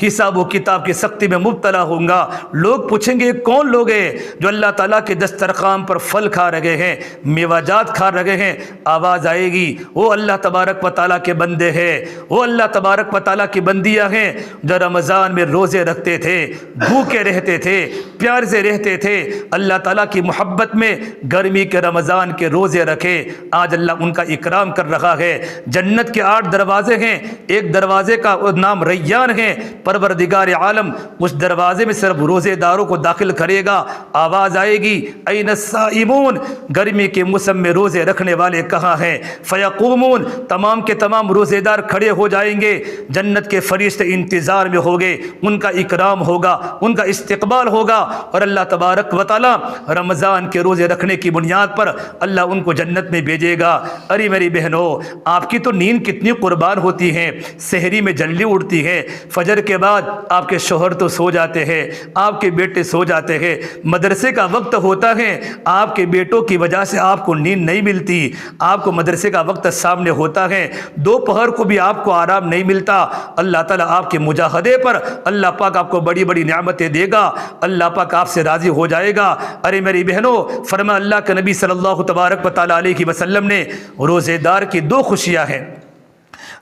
حساب و کتاب کی سختی میں مبتلا ہوں گا۔ لوگ پوچھیں گے کون لوگ ہیں جو اللہ تعالیٰ کے دسترخوان پر پھل کھا رہے ہیں، میوہ جات کھا رہے ہیں؟ آواز آئے گی وہ اللہ تبارک و تعالیٰ کے بندے ہیں، وہ اللہ تبارک و تعالیٰ کی بندیاں ہیں جو رمضان میں روزے رکھتے تھے، بھوکے رہتے تھے، پیار سے رہتے تھے، اللہ تعالیٰ کی محبت میں گرمی کے رمضان کے روزے رکھے۔ آج اللہ ان کا اکرام کر رہا ہے۔ جنت کے 8 دروازے ہیں، ایک دروازے کا نام ریان ہے، پروردگار عالم اس دروازے میں صرف روزے داروں کو داخل کرے گا۔ آواز آئے گی این الصائمون، گرمی کے موسم میں روزے رکھنے والے کہاں ہیں؟ فیقومون، تمام کے تمام روزے دار کھڑے ہو جائیں گے، جنت کے فرشتے انتظار میں ہوں گے، ان کا اکرام ہوگا، ان کا استقبال ہوگا، اور اللہ تبارک و تعالی رمضان کے روزے رکھنے کی بنیاد پر اللہ ان کو جنت میں بھیجے گا۔ ارے میری بہنوں، آپ کی تو نیند کتنی قربان ہوتی ہے، سحری میں جلدی اٹھتی ہے، فجر کے بعد آپ کے شوہر تو سو جاتے ہیں، آپ کے بیٹے سو جاتے ہیں، مدرسے کا وقت ہوتا ہے، آپ کے بیٹوں کی وجہ سے آپ کو نیند نہیں ملتی، آپ کو مدرسے کا وقت سامنے ہوتا ہے، دوپہر کو بھی آپ کو آرام نہیں ملتا۔ اللہ تعالیٰ آپ کے مجاہدے پر اللہ پاک آپ کو بڑی بڑی نعمتیں دے گا، اللہ پاک آپ سے راضی ہو جائے گا۔ ارے میری بہنوں، فرما اللہ کے نبی صلی اللہ تبارک و تعالیٰ علیہ وسلم نے روزے دار کی 2 خوشیاں ہیں۔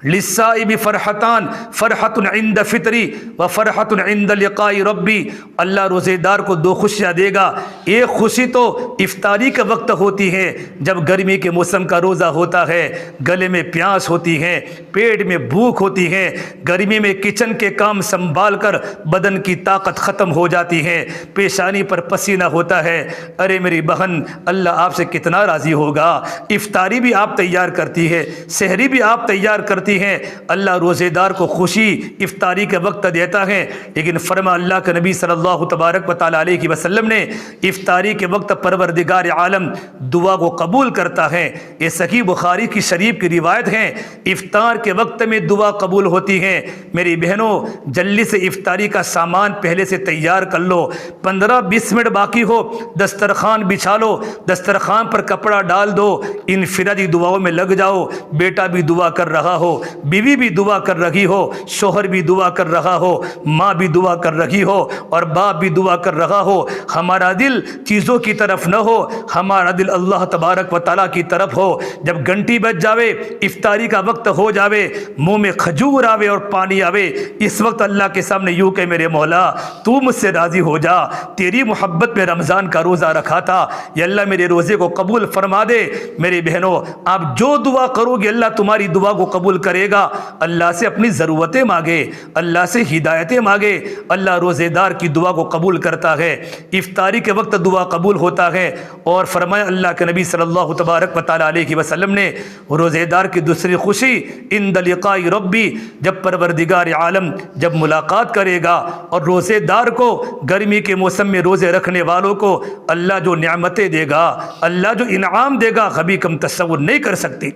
للصائم فرحتان فرحت عند فطری و فرحت عند لقاء ربی، اللہ روزے دار کو دو خوشیاں دے گا۔ ایک خوشی تو افطاری کے وقت ہوتی ہے جب گرمی کے موسم کا روزہ ہوتا ہے، گلے میں پیاس ہوتی ہے، پیٹ میں بھوک ہوتی ہے، گرمی میں کچن کے کام سنبھال کر بدن کی طاقت ختم ہو جاتی ہے، پیشانی پر پسینہ ہوتا ہے۔ ارے میری بہن، اللہ آپ سے کتنا راضی ہوگا۔ افطاری بھی آپ تیار کرتی ہے، سحری بھی آپ تیار کرتی ہیں، اللہ روزے دار کو خوشی افطاری کے وقت دیتا ہے۔ لیکن فرما اللہ کے نبی صلی اللہ تبارک و تعالی علیہ وسلم نے افطاری کے وقت پروردگار عالم دعا کو قبول کرتا ہے۔ یہ صحیح بخاری کی شریف کی روایت ہے، افطار کے وقت میں دعا قبول ہوتی ہے۔ میری بہنوں، جلدی سے افطاری کا سامان پہلے سے تیار کر لو، 15-20 منٹ باقی ہو دسترخوان بچھا لو، دسترخوان پر کپڑا ڈال دو، انفرادی دعاؤں میں لگ جاؤ۔ بیٹا بھی دعا کر رہا ہو، بیوی بھی دعا کر رہی ہو، شوہر بھی دعا کر رہا ہو، ماں بھی دعا کر رہی ہو اور باپ بھی دعا کر رہا ہو۔ ہمارا دل چیزوں کی طرف نہ ہو، ہمارا دل اللہ تبارک و تعالیٰ کی طرف ہو۔ جب گھنٹی بج جاوے، افطاری کا وقت ہو جاوے، منہ میں کھجور آوے اور پانی آوے، اس وقت اللہ کے سامنے یوں کہ میرے مولا تو مجھ سے راضی ہو جا، تیری محبت میں رمضان کا روزہ رکھا تھا، یا اللہ میرے روزے کو قبول فرما دے۔ میرے بہنوں، آپ جو دعا کرو گے اللہ تمہاری دعا کو قبول کرے گا۔ اللہ سے اپنی ضرورتیں مانگے، اللہ سے ہدایتیں مانگے، اللہ روزے دار کی دعا کو قبول کرتا ہے۔ افطاری کے وقت دعا قبول ہوتا ہے۔ اور فرمایا اللہ کے نبی صلی اللہ تبارک و تعالی علیہ وسلم نے، روزے دار کی دوسری خوشی عند لقاء ربی، جب پروردگار عالم جب ملاقات کرے گا، اور روزے دار کو گرمی کے موسم میں روزے رکھنے والوں کو اللہ جو نعمتیں دے گا، اللہ جو انعام دے گا، کبھی کم تصور نہیں کر سکتی۔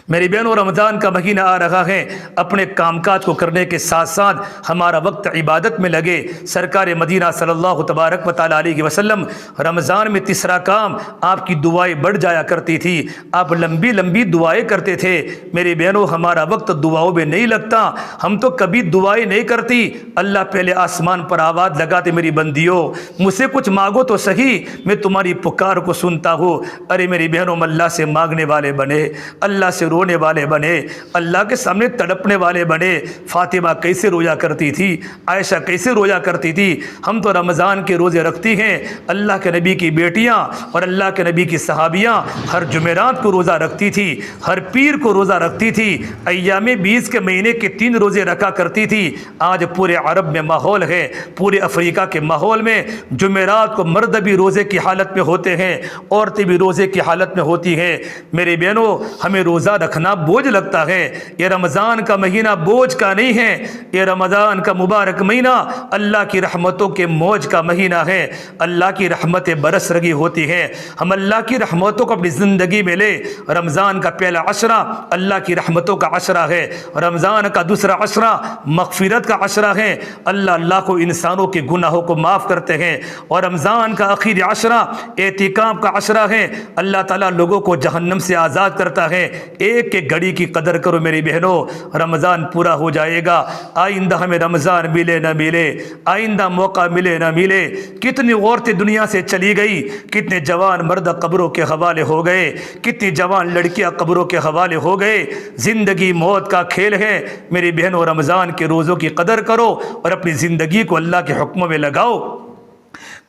میری بہنوں، رمضان کا مہینہ آ رہا ہے، اپنے کام کاج کو کرنے کے ساتھ ساتھ ہمارا وقت عبادت میں لگے۔ سرکار مدینہ صلی اللہ تبارک و تعالی علیہ وسلم رمضان میں تیسرا کام، آپ کی دعائیں بڑھ جایا کرتی تھی، آپ لمبی لمبی دعائیں کرتے تھے۔ میری بہنوں، ہمارا وقت دعاؤں میں نہیں لگتا، ہم تو کبھی دعائیں نہیں کرتی۔ اللہ پہلے آسمان پر آواز لگاتے، میری بندیوں مجھ سے کچھ مانگو تو صحیح، میں تمہاری پکار کو سنتا ہوں۔ ارے میری بہنوں، اللہ سے مانگنے والے بنے، اللہ سے رونے والے بنے، اللہ کے سامنے تڑپنے والے بنے۔ فاطمہ کیسے رویا کرتی تھی، عائشہ کیسے رویا کرتی تھی۔ ہم تو رمضان کے روزے رکھتی ہیں، اللہ کے نبی کی بیٹیاں اور اللہ کے نبی کی صحابیاں ہر جمعرات کو روزہ رکھتی تھی، ہر پیر کو روزہ رکھتی تھی، ایام 20 کے مہینے کے 3 روزے رکھا کرتی تھی۔ آج پورے عرب میں ماحول ہے، پورے افریقہ کے ماحول میں جمعرات کو مرد بھی روزے کی حالت میں ہوتے ہیں، عورتیں بھی روزے کی حالت میں ہوتی ہیں۔ میرے بہنوں، ہمیں روزہ رکھنا بوجھ لگتا ہے۔ یہ رمضان کا مہینہ بوجھ کا نہیں ہے، یہ رمضان کا مبارک مہینہ اللہ کی رحمتوں کے موج کا مہینہ ہے۔ اللہ کی رحمتیں برس رہی ہوتی ہیں، ہم اللہ کی رحمتوں کو اپنی زندگی میں لے۔ رمضان کا پہلا عشرہ اللہ کی رحمتوں کا عشرہ ہے، رمضان کا دوسرا عشرہ مغفرت کا عشرہ ہے، اللہ کو انسانوں کے گناہوں کو معاف کرتے ہیں۔ اور رمضان کا آخری عشرہ اعتکاف کا عشرہ ہے، اللہ تعالیٰ لوگوں کو جہنم سے آزاد کرتا ہے۔ ایک ایک گھڑی کی قدر کرو میری بہنوں، رمضان پورا ہو جائے گا، آئندہ ہمیں رمضان ملے نہ ملے، آئندہ موقع ملے نہ ملے۔ کتنی عورتیں دنیا سے چلی گئی، کتنے جوان مرد قبروں کے حوالے ہو گئے، کتنی جوان لڑکیاں قبروں کے حوالے ہو گئے۔ زندگی موت کا کھیل ہے میری بہنوں، رمضان کے روزوں کی قدر کرو اور اپنی زندگی کو اللہ کے حکموں میں لگاؤ۔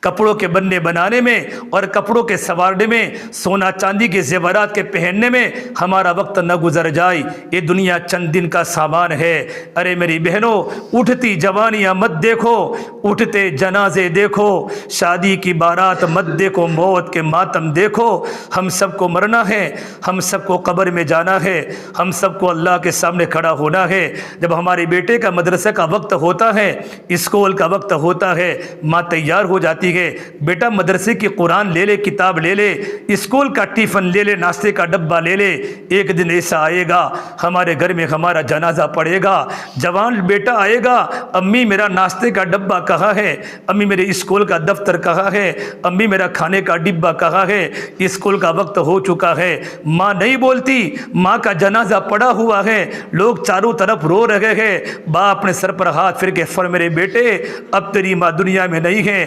کپڑوں کے بننے بنانے میں اور کپڑوں کے سنوارنے میں، سونا چاندی کے زیورات کے پہننے میں ہمارا وقت نہ گزر جائے۔ یہ دنیا چند دن کا سامان ہے۔ ارے میری بہنوں، اٹھتی جوانیاں مت دیکھو، اٹھتے جنازے دیکھو، شادی کی بارات مت دیکھو، موت کے ماتم دیکھو۔ ہم سب کو مرنا ہے، ہم سب کو قبر میں جانا ہے، ہم سب کو اللہ کے سامنے کھڑا ہونا ہے۔ جب ہمارے بیٹے کا مدرسہ کا وقت ہوتا ہے، اسکول کا وقت ہوتا ہے، ماں تیار ہو جاتی ہے، بیٹا مدرسے کی قرآن لے لے، کتاب لے لے، اسکول کا ٹیفن لے لے، ناشتے کا ڈبہ لے لے۔ ایک دن ایسا آئے گا ہمارے گھر میں ہمارا جنازہ پڑے گا، جوان بیٹا آئے گا، امی میرا ناشتے کا ڈبہ کہاں ہے، امی میرے اسکول کا دفتر کہاں ہے، امی میرا کھانے کا ڈبہ کہاں ہے، اسکول کا وقت ہو چکا ہے۔ ماں نہیں بولتی، ماں کا جنازہ پڑا ہوا ہے، لوگ چاروں طرف رو رہے ہیں، باپ اپنے سر پر ہاتھ پھر کے میرے بیٹے اب تیری ماں دنیا میں نہیں ہے،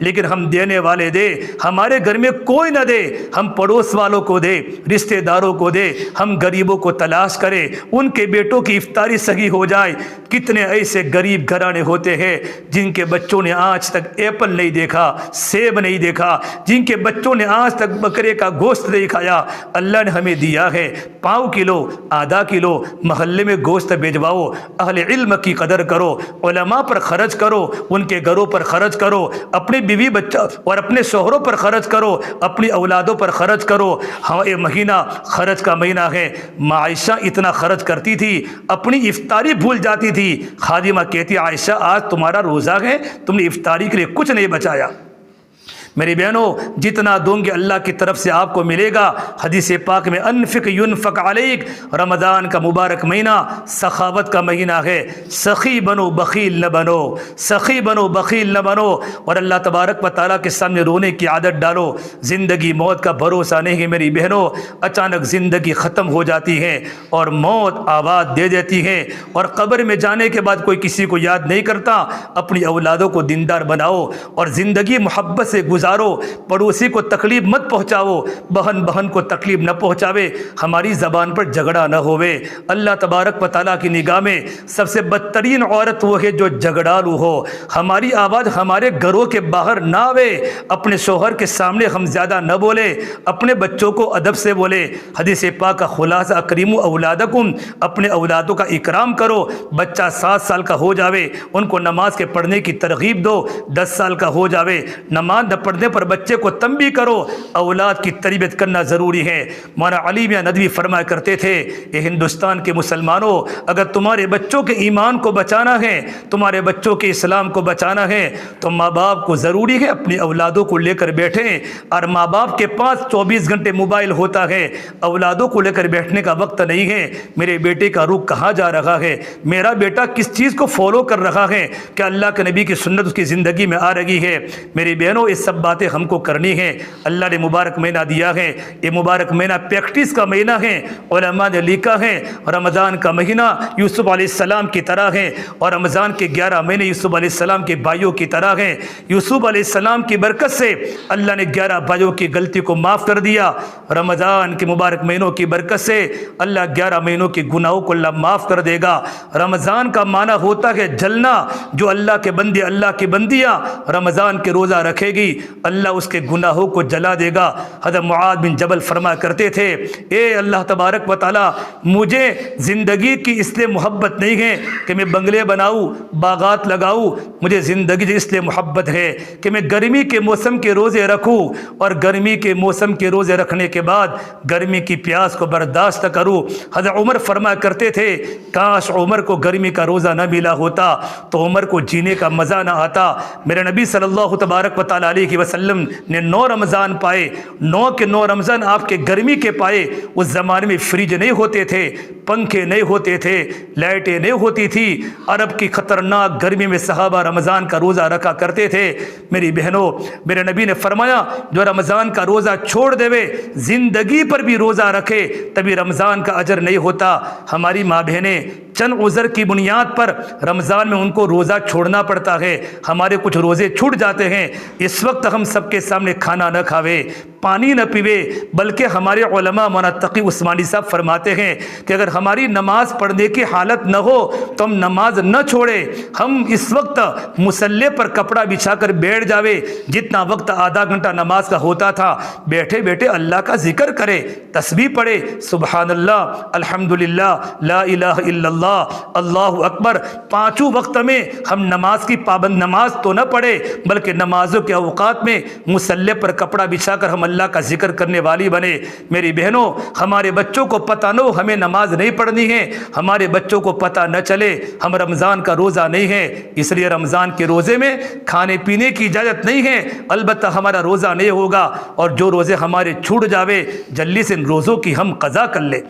لیکن ہم دینے والے دے، ہمارے گھر میں کوئی نہ دے، ہم پڑوس والوں کو دے، رشتہ داروں کو دے، ہم غریبوں کو تلاش کریں، ان کے بیٹوں کی افطاری صحیح ہو جائے۔ کتنے ایسے غریب گھرانے ہوتے ہیں جن کے بچوں نے آج تک ایپل نہیں دیکھا، سیب نہیں دیکھا، جن کے بچوں نے آج تک بکرے کا گوشت نہیں کھایا۔ اللہ نے ہمیں دیا ہے، پاؤ کلو، آدھا کلو محلے میں گوشت بھیجواؤ، اہل علم کی قدر کرو، علماء پر خرچ کرو، ان کے گھروں پر خرچ کرو، اپنے بیوی بچہ اور اپنے شوہروں پر خرچ کرو، اپنی اولادوں پر خرچ کرو۔ ہاں یہ مہینہ خرچ کا مہینہ ہے۔ عائشہ اتنا خرچ کرتی تھی، اپنی افطاری بھول جاتی تھی۔ خادمہ کہتی عائشہ آج تمہارا روزہ ہے، تم نے افطاری کے لیے کچھ نہیں بچایا۔ میری بہنوں، جتنا دوں گے اللہ کی طرف سے آپ کو ملے گا۔ حدیث پاک میں انفق ینفق علیک، رمضان کا مبارک مہینہ سخاوت کا مہینہ ہے۔ سخی بنو، بخیل نہ بنو، سخی بنو، بخیل نہ بنو، اور اللہ تبارک و تعالیٰ کے سامنے رونے کی عادت ڈالو۔ زندگی موت کا بھروسہ نہیں ہے میری بہنوں، اچانک زندگی ختم ہو جاتی ہے اور موت آواز دے دیتی ہے، اور قبر میں جانے کے بعد کوئی کسی کو یاد نہیں کرتا۔ اپنی اولادوں کو دیندار بناؤ اور زندگی محبت سے گزارو۔ پڑوسی کو تکلیف مت پہنچاؤ، بہن کو تکلیف نہ پہنچاوے، ہماری زبان پر جھگڑا نہ ہوئے۔ اللہ تبارک و تعالیٰ کی نگاہ میں سب سے بدترین عورت وہ ہے جو جھگڑالو ہو۔ ہماری آواز ہمارے گھروں کے باہر نہ آوے، اپنے شوہر کے سامنے ہم زیادہ نہ بولے، اپنے بچوں کو ادب سے بولے۔ حدیث پاک کا خلاصہ اکریموا اولادکم، اپنے اولادوں کا اکرام کرو۔ بچہ 7 سال کا ہو جاوے ان کو نماز کے پڑھنے کی ترغیب دو، 10 سال کا ہو جاوے نماز نہ پڑھنے پر بچے کو تنبیہ کرو۔ اولاد کی تربیت کرنا ضروری ہے۔ مولانا علی میاں ندوی فرمایا کرتے تھے، اے ہندوستان کے مسلمانوں، اگر تمہارے بچوں کے ایمان کو بچانا ہے، تمہارے بچوں کے اسلام کو بچانا ہے، تو ماں باپ کو ضروری ہے اپنی اولادوں کو لے کر بیٹھیں۔ اور ماں باپ کے پاس 24 گھنٹے موبائل ہوتا ہے، اولادوں کو لے کر بیٹھنے کا وقت نہیں ہے۔ میرے بیٹے کا رخ کہاں جا رہا ہے، میرا بیٹا کس چیز کو فالو کر رہا ہے، کہ اللہ کے نبی کی سنت اس کی زندگی میں آ رہی ہے۔ میری بہنوں، یہ سب باتیں ہم کو کرنی ہے۔ اللہ نے مبارک مہینہ دیا ہے، یہ مبارک مہینہ پریکٹس کا مہینہ ہے۔ علماء نے لکھا ہے رمضان کا مہینہ یوسف علیہ السلام کی طرح ہے، اور رمضان کے 11 مہینے یوسف علیہ السلام کے بھائیوں کی طرح ہیں۔ یوسف علیہ السلام کی برکت سے اللہ نے 11 بھائیوں کی غلطی کو معاف کر دیا۔ رمضان کے مبارک مہینوں کی برکت سے اللہ 11 مہینوں کے گناہوں کو اللہ معاف کر دے گا۔ رمضان کا معنی ہوتا ہے جلنا۔ جو اللہ کے بندے، اللہ کی بندیاں رمضان کے روزہ رکھے گی، اللہ اس کے گناہوں کو جلا دے گا۔ حضرت معاذ بن جبل فرمایا کرتے تھے، اے اللہ تبارک و تعالیٰ، مجھے زندگی کی اس لیے محبت نہیں ہے کہ میں بنگلے بناؤں، باغات لگاؤں، مجھے زندگی سے اس لیے محبت ہے کہ میں گرمی کے موسم کے روزے رکھوں، اور گرمی کے موسم کے روزے رکھنے کے بعد گرمی کی پیاس کو برداشت کروں۔ حضرت عمر فرمایا کرتے تھے، کاش عمر کو گرمی کا روزہ نہ ملا ہوتا تو عمر کو جینے کا مزہ نہ آتا۔ میرے نبی صلی اللہ تبارک و تعالیٰ علیہ وسلم نے 9 رمضان پائے، 9 کے 9 رمضان آپ کے گرمی کے پائے۔ اس زمانے میں فریج نہیں ہوتے تھے، پنکھے نہیں ہوتے تھے، لائٹیں نہیں ہوتی تھی۔ عرب کی خطرناک گرمی میں صحابہ رمضان کا روزہ رکھا کرتے تھے۔ میری بہنوں، میرے نبی نے فرمایا، جو رمضان کا روزہ چھوڑ دے، زندگی پر بھی روزہ رکھے، تبھی رمضان کا اجر نہیں ہوتا۔ ہماری ماں بہنیں چند عذر کی بنیاد پر رمضان میں ان کو روزہ چھوڑنا پڑتا ہے۔ ہمارے کچھ روزے چھوٹ جاتے ہیں۔ اس وقت ہم سب کے سامنے کھانا نہ کھاوے، پانی نہ پیوے، بلکہ ہمارے علماء مولانا تقی عثمانی صاحب فرماتے ہیں کہ اگر ہماری نماز پڑھنے کی حالت نہ ہو تو ہم نماز نہ چھوڑے، ہم اس وقت مصلی پر کپڑا بچھا کر بیٹھ جاوے۔ جتنا وقت آدھا گھنٹہ نماز کا ہوتا تھا، بیٹھے بیٹھے اللہ کا ذکر کرے، تسبیح پڑھے، سبحان اللہ، الحمدللہ، لا الہ الا اللہ، اللہ اکبر۔ 5 وقت میں ہم نماز کی پابند، نماز تو نہ پڑھے بلکہ نمازوں کے اوقات میں مصلی پر کپڑا بچھا کر ہم اللہ کا ذکر کرنے والی بنے۔ میری بہنوں، ہمارے بچوں کو پتہ نہ ہو ہمیں نماز نہیں پڑھنی ہے، ہمارے بچوں کو پتہ نہ چلے ہم رمضان کا روزہ نہیں ہے، اس لیے رمضان کے روزے میں کھانے پینے کی اجازت نہیں ہے، البتہ ہمارا روزہ نہیں ہوگا۔ اور جو روزے ہمارے چھوٹ جاوے، جلدی سے ان روزوں کی ہم قضا کر لیں۔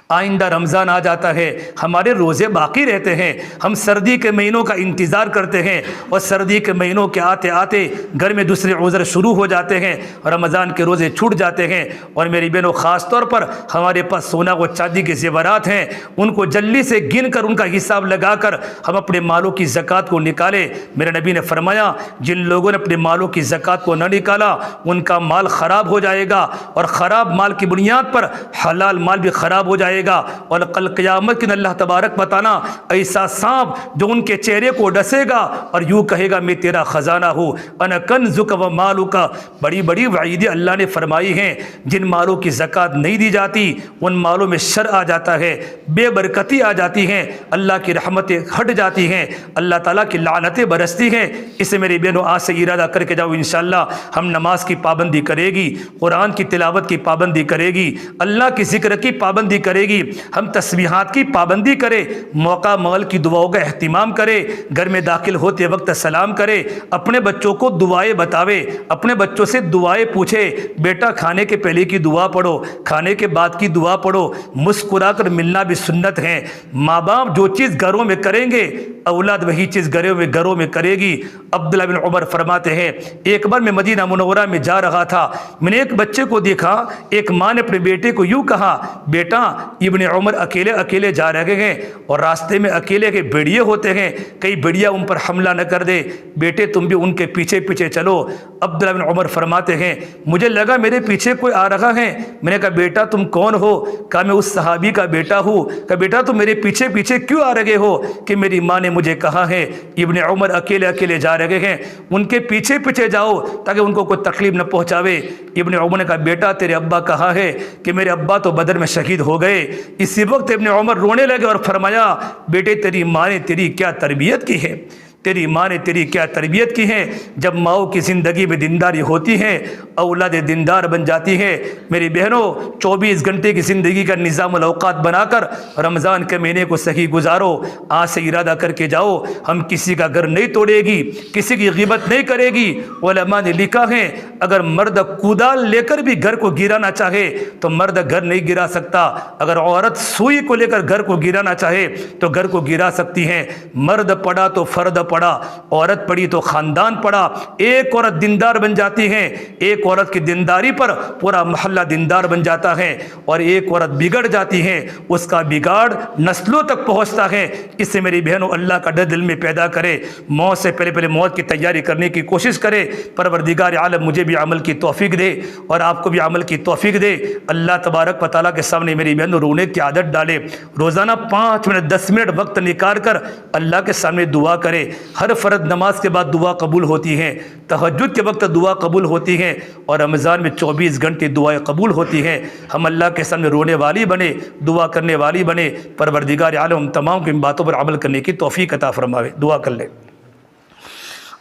آئندہ رمضان آ جاتا ہے، ہمارے روزے باقی رہتے ہیں، ہم سردی کے مہینوں کا انتظار کرتے ہیں اور سردی کے مہینوں کے آتے آتے گھر میں دوسرے عذر شروع ہو جاتے ہیں، رمضان کے روزے چھوٹ جاتے ہیں۔ اور میری بہنوں، خاص طور پر ہمارے پاس سونا و چاندی کے زیورات ہیں، ان کو جلدی سے گن کر ان کا حساب لگا کر ہم اپنے مالوں کی زکوٰۃ کو نکالیں۔ میرے نبی نے فرمایا جن لوگوں نے اپنے مالوں کی زکوٰۃ کو نہ نکالا ان کا مال خراب ہو جائے گا، اور خراب مال کی بنیاد پر حلال مال بھی خراب ہو جائے گا، اور کل قیامت کے دن اللہ تبارک بتانا ایسا سانپ جو ان کے چہرے کو ڈسے گا اور یوں کہے گا میں تیرا خزانہ ہوں، انا کنزک و مالک۔ بڑی بڑی وعیدیں اللہ نے فرمائی ہیں۔ جن مالوں کی زکوٰۃ نہیں دی جاتی ان مالوں میں شر آ جاتا ہے، بے برکتی آ جاتی ہیں، اللہ کی رحمتیں ہٹ جاتی ہیں، اللہ تعالیٰ کی لعنتیں برستی ہیں۔ اسے میری بہنوں آج سے ارادہ کر کے جاؤ، انشاءاللہ ہم نماز کی پابندی کرے گی، قرآن کی تلاوت کی پابندی کرے گی، اللہ کی ذکر کی پابندی کرے گی، ہم تسبیحات کی پابندی کرے، موقع مغل کی دعاؤں کا اہتمام کرے، گھر میں داخل ہوتے وقت سلام کرے، اپنے بچوں کو دعائیں بتاوے، اپنے بچوں سے دعائیں پوچھے، بیٹا کھانے کے پہلے کی دعا پڑھو، کھانے کے بعد کی دعا پڑھو، مسکرا کر ملنا بھی سنت ہے۔ ماں باپ جو چیز گھروں میں کریں گے اولاد وہی چیز گھروں میں کرے گی۔ عبداللہ بن عمر فرماتے ہیں ایک بار میں مدینہ منورہ میں جا رہا تھا، میں نے ایک بچے کو دیکھا، ایک ماں نے اپنے بیٹے کو یوں کہا بیٹا ابن عمر اکیلے اکیلے جا رہے ہیں اور راستے میں اکیلے کے بھیڑیے ہوتے ہیں، کئی بھیڑیا ان پر حملہ نہ کر دے، بیٹے تم بھی ان کے پیچھے پیچھے چلو۔ عبداللہ بن عمر فرماتے ہیں مجھے لگا میرے پیچھے کوئی آ رہا ہے، میں نے کہا بیٹا تم کون ہو؟ کہا میں اس صحابی کا بیٹا ہوں۔ کہا بیٹا تم میرے پیچھے پیچھے کیوں آ رہے ہو؟ کہ میری ماں نے مجھے کہا ہے ابن عمر اکیلے اکیلے جا رہے ہیں، ان کے پیچھے پیچھے جاؤ تاکہ ان کو کوئی تکلیف نہ پہنچاوے۔ ابن عمر نے کہا بیٹا تیرے ابا کہا ہے کہ میرے ابا تو بدر میں شہید ہو گئے۔ اسی وقت ابن عمر رونے لگے اور فرمایا بیٹے تیری ماں نے تیری کیا تربیت کی ہے، تیری ماں نے تیری کیا تربیت کی ہے۔ جب ماؤں کی زندگی میں دینداری ہوتی ہے اولاد دیندار بن جاتی ہے۔ میری بہنوں 24 گھنٹے کی زندگی کا نظام الاوقات بنا کر رمضان کے مہینے کو صحیح گزارو۔ آج سے ارادہ کر کے جاؤ ہم کسی کا گھر نہیں توڑے گی، کسی کی غیبت نہیں کرے گی۔ علماء نے لکھا ہے اگر مرد کودال لے کر بھی گھر کو گرانا چاہے تو مرد گھر نہیں گرا سکتا، اگر عورت سوئی کو لے کر گھر کو گرانا چاہے تو گھر کو گرا سکتی ہیں۔ مرد پڑا تو فرد پڑا، عورت پڑی تو خاندان پڑا۔ ایک عورت دیندار بن جاتی ہے، ایک عورت کی دینداری پر پورا محلہ دیندار بن جاتا ہے، اور ایک عورت بگڑ جاتی ہے اس کا بگاڑ نسلوں تک پہنچتا ہے۔ اس سے میری بہنوں اللہ کا ڈر دل میں پیدا کرے، موت سے پہلے موت کی تیاری کرنے کی کوشش کرے۔ پروردگار عالم مجھے بھی عمل کی توفیق دے اور آپ کو بھی عمل کی توفیق دے۔ اللہ تبارک و تعالیٰ کے سامنے میری بہنوں رونے کی عادت ڈالے، روزانہ 5 منٹ 10 منٹ وقت نکال کر اللہ کے سامنے دعا کرے۔ ہر فرض نماز کے بعد دعا قبول ہوتی ہے، تہجد کے وقت دعا قبول ہوتی ہے، اور رمضان میں 24 گھنٹے دعائیں قبول ہوتی ہیں۔ ہم اللہ کے سامنے رونے والی بنے، دعا کرنے والی بنے۔ پروردگار عالم تمام کی باتوں پر عمل کرنے کی توفیق عطا فرماوے۔ دعا کر لیں۔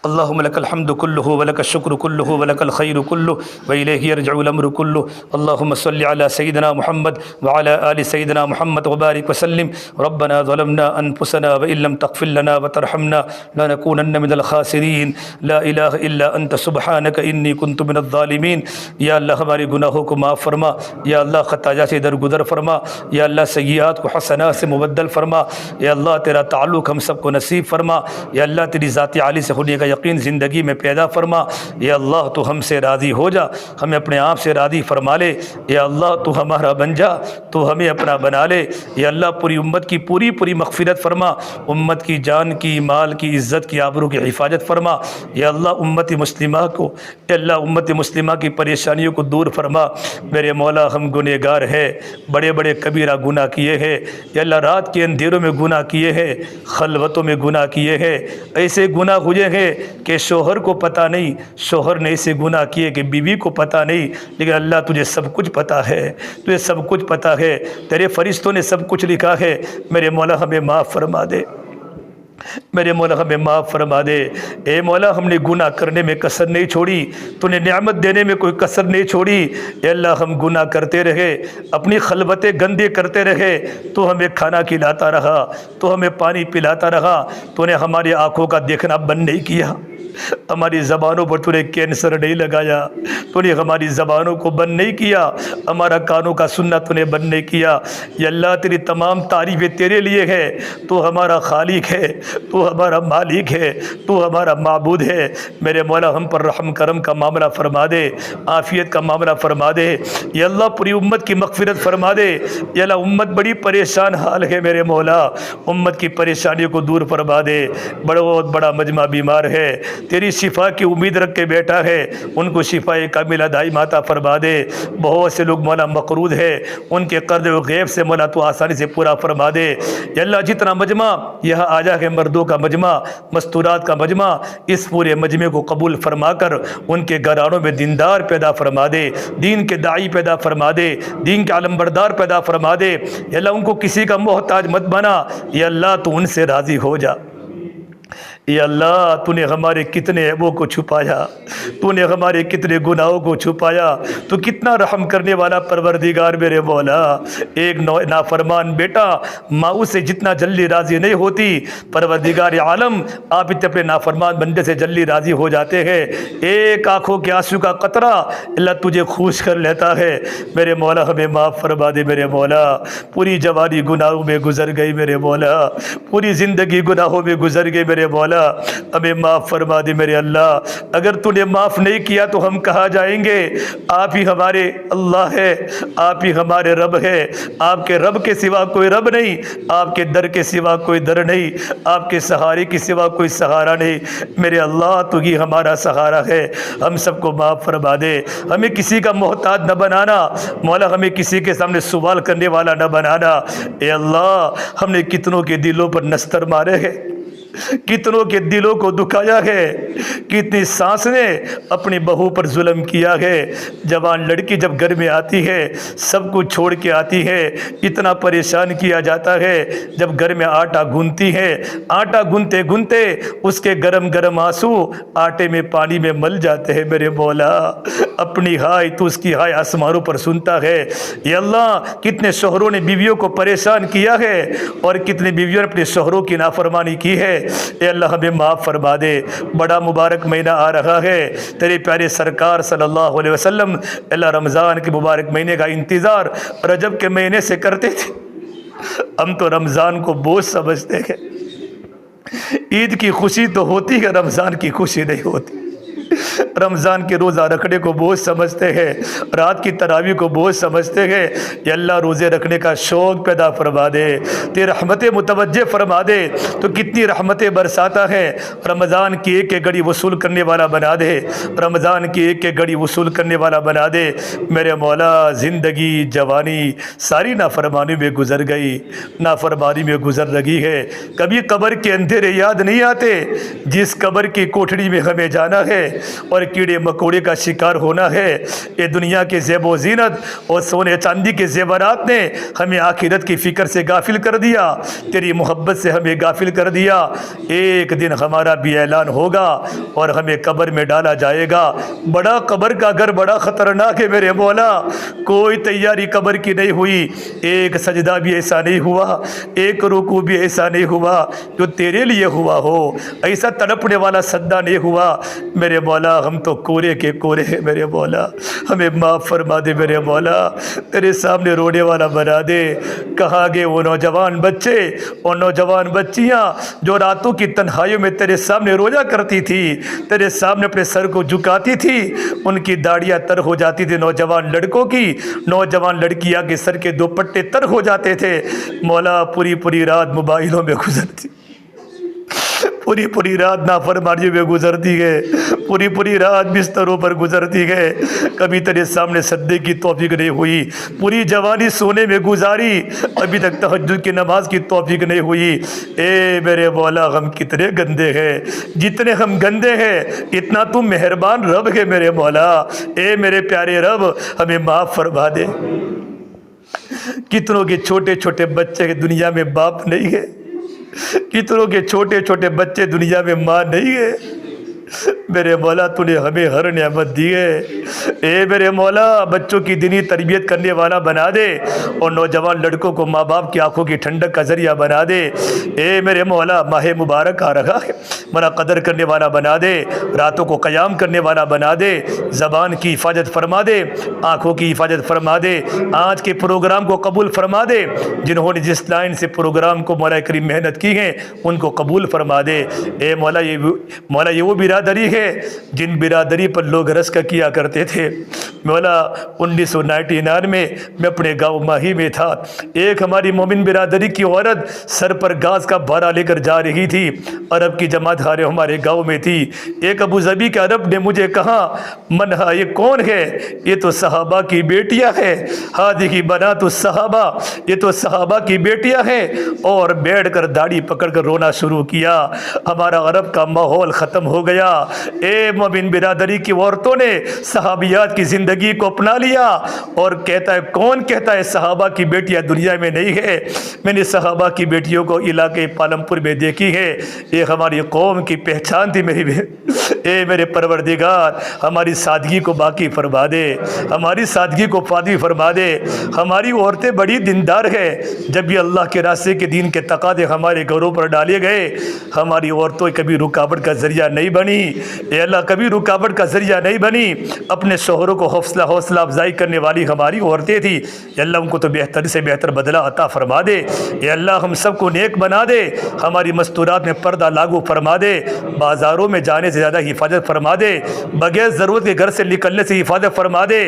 اللهم لك الحمد كله ولك الشكر كله ولك الخير كله وإليه يرجع الأمر كله اللهم صل على سيدنا محمد وعلى آل سيدنا محمد وبارك وسلم ربنا ظلمنا أنفسنا وإن لم تغفر لنا وترحمنا لنكونن من الخاسرين لا إله إلا أنت سبحانك إني كنت من الظالمين۔ یا اللہ ہمارے گناہوں کو معاف فرما، یا اللہ خطایا سے درگزر فرما، یا اللہ سیئات کو حسنات سے مبدل فرما، یا اللہ تیرا تعلق ہم سب کو نصیب فرما، یا اللہ تیری ذات عالی سے ہونے کا یقین زندگی میں پیدا فرما۔ یا اللہ تو ہم سے راضی ہو جا، ہمیں اپنے آپ سے راضی فرما لے۔ یا اللہ تو ہمارا بن جا، تو ہمیں اپنا بنا لے۔ یا اللہ پوری امت کی پوری مغفرت فرما، امت کی جان کی، مال کی، عزت کی، آبرو کی حفاظت فرما۔ یا اللہ امت مسلمہ کو، یا اللہ امت مسلمہ کی پریشانیوں کو دور فرما۔ میرے مولا ہم گنہگار ہیں، بڑے بڑے کبیرہ گناہ کیے ہیں۔ یا اللہ رات کے اندھیروں میں گناہ کیے ہیں، خلوتوں میں گناہ کیے ہیں، ایسے گناہ ہوئے ہیں کہ شوہر کو پتہ نہیں، شوہر نے ایسے گناہ کیے کہ بیوی کو پتہ نہیں، لیکن اللہ تجھے سب کچھ پتہ ہے، تجھے سب کچھ پتہ ہے، تیرے فرشتوں نے سب کچھ لکھا ہے۔ میرے مولا ہمیں معاف فرما دے، میرے مولا ہمیں معاف فرما دے۔ اے مولا ہم نے گناہ کرنے میں کسر نہیں چھوڑی، تو نے نعمت دینے میں کوئی کسر نہیں چھوڑی۔ اے اللہ ہم گناہ کرتے رہے، اپنی خلوتیں گندے کرتے رہے، تو ہمیں کھانا کھلاتا رہا، تو ہمیں پانی پلاتا رہا، تو نے ہماری آنکھوں کا دیکھنا بند نہیں کیا، ہماری زبانوں پر تو نے کینسر نہیں لگایا، تو نے ہماری زبانوں کو بند نہیں کیا، ہمارا کانوں کا سننا تو نے بند نہیں کیا۔ یا اللہ تیری تمام تعریفیں تیرے لیے ہے، تو ہمارا خالق ہے، تو ہمارا مالک ہے، تو ہمارا معبود ہے۔ میرے مولا ہم پر رحم کرم کا معاملہ فرما دے، عافیت کا معاملہ فرما دے۔ یا اللہ پوری امت کی مغفرت فرما دے۔ یا اللہ امت بڑی پریشان حال ہے میرے مولا، امت کی پریشانیوں کو دور فرما دے۔ بہت بڑا مجمع بیمار ہے، تیری شفا کی امید رکھ کے بیٹھا ہے، ان کو شفا کاملہ دائم عطا فرما دے۔ بہت سے لوگ مولا مقروض ہے، ان کے قرض و غیب سے مولا تو آسانی سے پورا فرما دے۔ یا اللہ جتنا مجمع یہاں آجا ہے، مردوں کا مجمع، مستورات کا مجمع، اس پورے مجمع کو قبول فرما کر ان کے گھرانوں میں دیندار پیدا فرما دے، دین کے داعی پیدا فرما دے، دین کے علمبردار پیدا فرما دے۔ یا اللہ ان کو کسی کا محتاج مت بنا، یا اللہ تو ان سے راضی ہو جا۔ یا اللہ تو نے ہمارے کتنے عیبوں کو چھپایا، تو نے ہمارے کتنے گناہوں کو چھپایا، تو کتنا رحم کرنے والا پروردگار میرے مولا۔ ایک نافرمان بیٹا ماں اس سے جتنا جلدی راضی نہیں ہوتی، پروردگار عالم آپ اپنے نافرمان بندے سے جلدی راضی ہو جاتے ہیں۔ ایک آنکھوں کے آنسو کا قطرہ اللہ تجھے خوش کر لیتا ہے۔ میرے مولا ہمیں معاف فرما دے میرے مولا۔ پوری جوانی گناہوں میں گزر گئی میرے مولا، پوری زندگی گناہوں میں گزر گئی میرے مولا، ہمیں معاف فرما دے میرے اللہ۔ اگر تو نے معاف نہیں کیا تو ہم کہاں جائیں گے؟ آپ ہی ہمارے اللہ ہے، آپ ہی ہمارے رب ہے، آپ کے رب کے سوا کوئی رب نہیں، آپ کے در کے سوا کوئی در نہیں، آپ کے سہارے کے سوا کوئی سہارا نہیں۔ میرے اللہ تو ہی ہمارا سہارا ہے، ہم سب کو معاف فرما دے۔ ہمیں کسی کا محتاج نہ بنانا مولا، ہمیں کسی کے سامنے سوال کرنے والا نہ بنانا۔ اے اللہ ہم نے کتنوں کے دلوں پر نستر مارے ہیں، کتنوں کے دلوں کو دکھایا ہے، کتنی سانس نے اپنی بہو پر ظلم کیا ہے۔ جوان لڑکی جب گھر میں آتی ہے سب کچھ چھوڑ کے آتی ہے، اتنا پریشان کیا جاتا ہے۔ جب گھر میں آٹا گوندتی ہے، آٹا گوندتے گوندتے اس کے گرم گرم آنسو آٹے میں پانی میں مل جاتے ہیں۔ میرے مولا اپنی ہائے تو اس کی ہائے آسمانوں پر سنتا ہے۔ یا اللہ کتنے شوہروں نے بیویوں کو پریشان کیا ہے، اور کتنے بیویوں نے اپنے شوہروں کی نافرمانی کی ہے۔ اے اللہ ہمیں معاف فرما دے۔ بڑا مبارک مہینہ آ رہا ہے، تیرے پیارے سرکار صلی اللہ علیہ وسلم اللہ رمضان کے مبارک مہینے کا انتظار رجب کے مہینے سے کرتے تھے۔ ہم تو رمضان کو بوجھ سمجھتے ہیں، عید کی خوشی تو ہوتی ہے، رمضان کی خوشی نہیں ہوتی۔ رمضان کے روزہ رکھنے کو بوجھ سمجھتے ہیں، رات کی تراویح کو بوجھ سمجھتے ہیں۔ یا اللہ روزے رکھنے کا شوق پیدا فرما دے، تیری رحمتیں متوجہ فرما دے۔ تو کتنی رحمتیں برساتا ہے، رمضان کی ایک ایک گھڑی وصول کرنے والا بنا دے، رمضان کی ایک ایک گھڑی وصول کرنے والا بنا دے۔ میرے مولا زندگی جوانی ساری نافرمانی میں گزر گئی، نافرمانی میں گزر رہی ہے۔ کبھی قبر کے اندھیرے یاد نہیں آتے، جس قبر کی کوٹھڑی میں ہمیں جانا ہے اور کیڑے مکوڑے کا شکار ہونا ہے۔ یہ دنیا کے زیب و زینت اور سونے چاندی کے زیورات نے ہمیں آخرت کی فکر سے غافل کر دیا، تیری محبت سے ہمیں غافل کر دیا۔ ایک دن ہمارا بھی اعلان ہوگا اور ہمیں قبر میں ڈالا جائے گا۔ بڑا قبر کا گھر بڑا خطرناک ہے میرے مولا، کوئی تیاری قبر کی نہیں ہوئی، ایک سجدہ بھی ایسا نہیں ہوا، ایک رکوع بھی ایسا نہیں ہوا جو تیرے لیے ہوا ہو، ایسا تڑپنے والا سجدہ نہیں ہوا۔ میرے مولا ہم تو کورے کے کورے ہیں میرے مولا، ہمیں معاف فرما دے میرے مولا، تیرے سامنے رونے والا بنا دے۔ کہاں گئے وہ نوجوان بچے اور نوجوان بچیاں جو راتوں کی تنہائیوں میں تیرے سامنے رویا کرتی تھی، تیرے سامنے اپنے سر کو جھکاتی تھی، ان کی داڑیاں تر ہو جاتی تھی، نوجوان لڑکوں کی، نوجوان لڑکیاں کے سر کے دوپٹے تر ہو جاتے تھے۔ مولا پوری پوری رات موبائلوں میں گزرتی، پوری پوری رات نافرمانیوں میں گزرتی ہے، پوری پوری رات بستروں پر گزرتی ہے، کبھی تیرے سامنے سجدے کی توفیق نہیں ہوئی، پوری جوانی سونے میں گزاری، ابھی تک تہجد کی نماز کی توفیق نہیں ہوئی۔ اے میرے مولا ہم کتنے گندے ہیں، جتنے ہم گندے ہیں اتنا تو مہربان رب ہے میرے مولا۔ اے میرے پیارے رب ہمیں معاف فرما دے۔ کتنوں کے چھوٹے چھوٹے بچے دنیا میں باپ نہیں ہے، کتنوں کے چھوٹے چھوٹے بچے دنیا میں ماں نہیں ہے۔ میرے مولا تو نے ہمیں ہر نعمت دی ہے، اے میرے مولا بچوں کی دینی تربیت کرنے والا بنا دے، اور نوجوان لڑکوں کو ماں باپ کی آنکھوں کی ٹھنڈک کا ذریعہ بنا دے۔ اے میرے مولا ماہ مبارک آ رہا ہے، مرا قدر کرنے والا بنا دے، راتوں کو قیام کرنے والا بنا دے، زبان کی حفاظت فرما دے، آنکھوں کی حفاظت فرما دے، آج کے پروگرام کو قبول فرما دے، جنہوں نے جس لائن سے پروگرام کو مولا کریم محنت کی ہے ان کو قبول فرما دے۔ اے مولا یہ وہ برادری ہے جن برادری پر لوگ رشک کیا کرتے تھے۔ مولا 1999 میں اپنے گاؤں ماہی میں تھا، ایک ہماری مومن برادری کی عورت سر پر گاز کا بھارا لے کر جا رہی تھی، عرب کی جماعت ہمارے گاؤں میں تھی۔ ایک ابو ظبی کے عرب نے مجھے کہا منہا یہ کون ہے؟ یہ تو صحابہ کی بیٹیاں ہیں، ہادی بنات الصحابہ، یہ تو صحابہ کی بیٹیاں ہیں، اور بیٹھ کر داڑھی پکڑ کر رونا شروع کیا۔ ہمارا عرب کا ماحول ختم ہو گیا۔ اے مومن برادری کی عورتوں نے صحابیات کی زندگی کو اپنا لیا، اور کہتا ہے کون کہتا ہے صحابہ کی بیٹیاں دنیا میں نہیں ہے؟ میں نے صحابہ کی بیٹیوں کو علاقے پالم پور میں دیکھی ہے، یہ ہماری قوم کی پہچان تھی میری۔ اے میرے پروردگار ہماری سادگی کو باقی فرما دے، ہماری سادگی کو پادی فرما دے۔ ہماری عورتیں بڑی دیندار ہیں، جب بھی اللہ کے راستے کے دین کے تقاضے ہمارے گھروں پر ڈالے گئے، ہماری عورتیں کبھی رکاوٹ کا ذریعہ نہیں بنی۔ اے اللہ کبھی رکاوٹ کا ذریعہ نہیں بنی، اپنے شوہروں کو حوصلہ افزائی کرنے والی ہماری عورتیں تھیں۔ اے اللہ ان کو تو بہتر سے بہتر بدلہ عطا فرما دے۔ اے اللہ ہم سب کو نیک بنا دے، ہماری مستورات میں پردہ لاگو فرما دے، بازاروں میں جانے سے زیادہ حفاظت فرما دے، بغیر ضرورت کے گھر سے نکلنے سے حفاظت فرما دے۔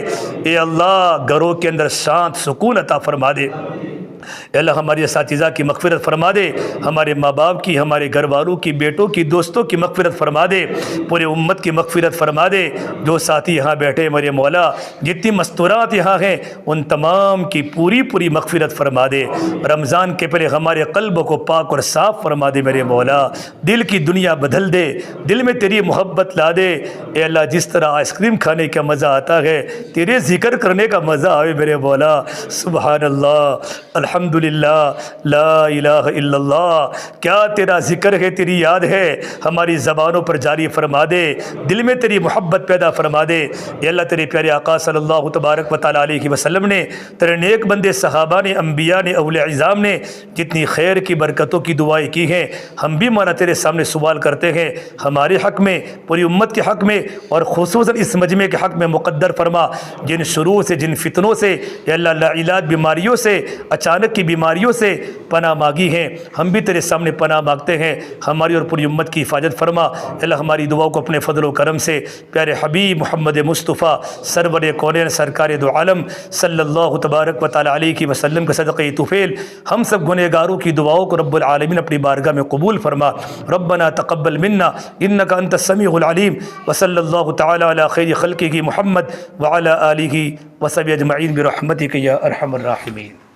اے اللہ گھروں کے اندر شانت سکون عطا فرما دے۔ اے اللہ ہماری اساتذہ کی مغفرت فرما دے، ہمارے ماں باپ کی، ہمارے گھر والوں کی، بیٹوں کی، دوستوں کی مغفرت فرما دے، پورے امت کی مغفرت فرما دے۔ جو ساتھی یہاں بیٹھے میرے مولا، جتنی مستورات یہاں ہیں ان تمام کی پوری مغفرت فرما دے۔ رمضان کے پہلے ہمارے قلب کو پاک اور صاف فرما دے میرے مولا، دل کی دنیا بدل دے، دل میں تیری محبت لا دے۔ اے اللہ جس طرح آئس کریم کھانے کا مزہ آتا ہے، تیرے ذکر کرنے کا مزہ آئے میرے مولا۔ سبحان اللہ، الحمدللہ، لا الہ الا اللہ، کیا تیرا ذکر ہے، تیری یاد ہے، ہماری زبانوں پر جاری فرما دے، دل میں تیری محبت پیدا فرما دے۔ اے اللہ تیرے پیارے آقا صلی اللہ تبارک و تعالیٰ علیہ وسلم نے، تیرے نیک بندے صحابہ نے، انبیاء نے، اولیاء عظام نے جتنی خیر کی برکتوں کی دعائیں کی ہیں، ہم بھی مولا تیرے سامنے سوال کرتے ہیں، ہمارے حق میں، پوری امت کے حق میں، اور خصوصاً اس مجمع کے حق میں مقدر فرما۔ جن شرور سے، جن فتنوں سے، اے اللہ لاعلاج بیماریوں سے، اچانک کی بیماریوں سے پناہ مانگی ہیں، ہم بھی تیرے سامنے پناہ مانگتے ہیں، ہماری اور پوری امت کی حفاظت فرما۔ اللہ ہماری دعاؤں کو اپنے فضل و کرم سے پیارے حبیب محمد مصطفیٰ سرور کونین سرکار دو عالم صلی اللہ تبارک و تعالیٰ علیہ وسلم کے صدقہ طفیل ہم سب گنہگاروں کی دعاؤں کو رب العالمین اپنی بارگاہ میں قبول فرما۔ ربنا تقبل منا انک انت السمیع العلیم، وصلی اللہ تعالیٰ علی خیر خلقہ محمد وعلی آلہ وصحبہ اجمعین برحمتک یا ارحم الراحمین۔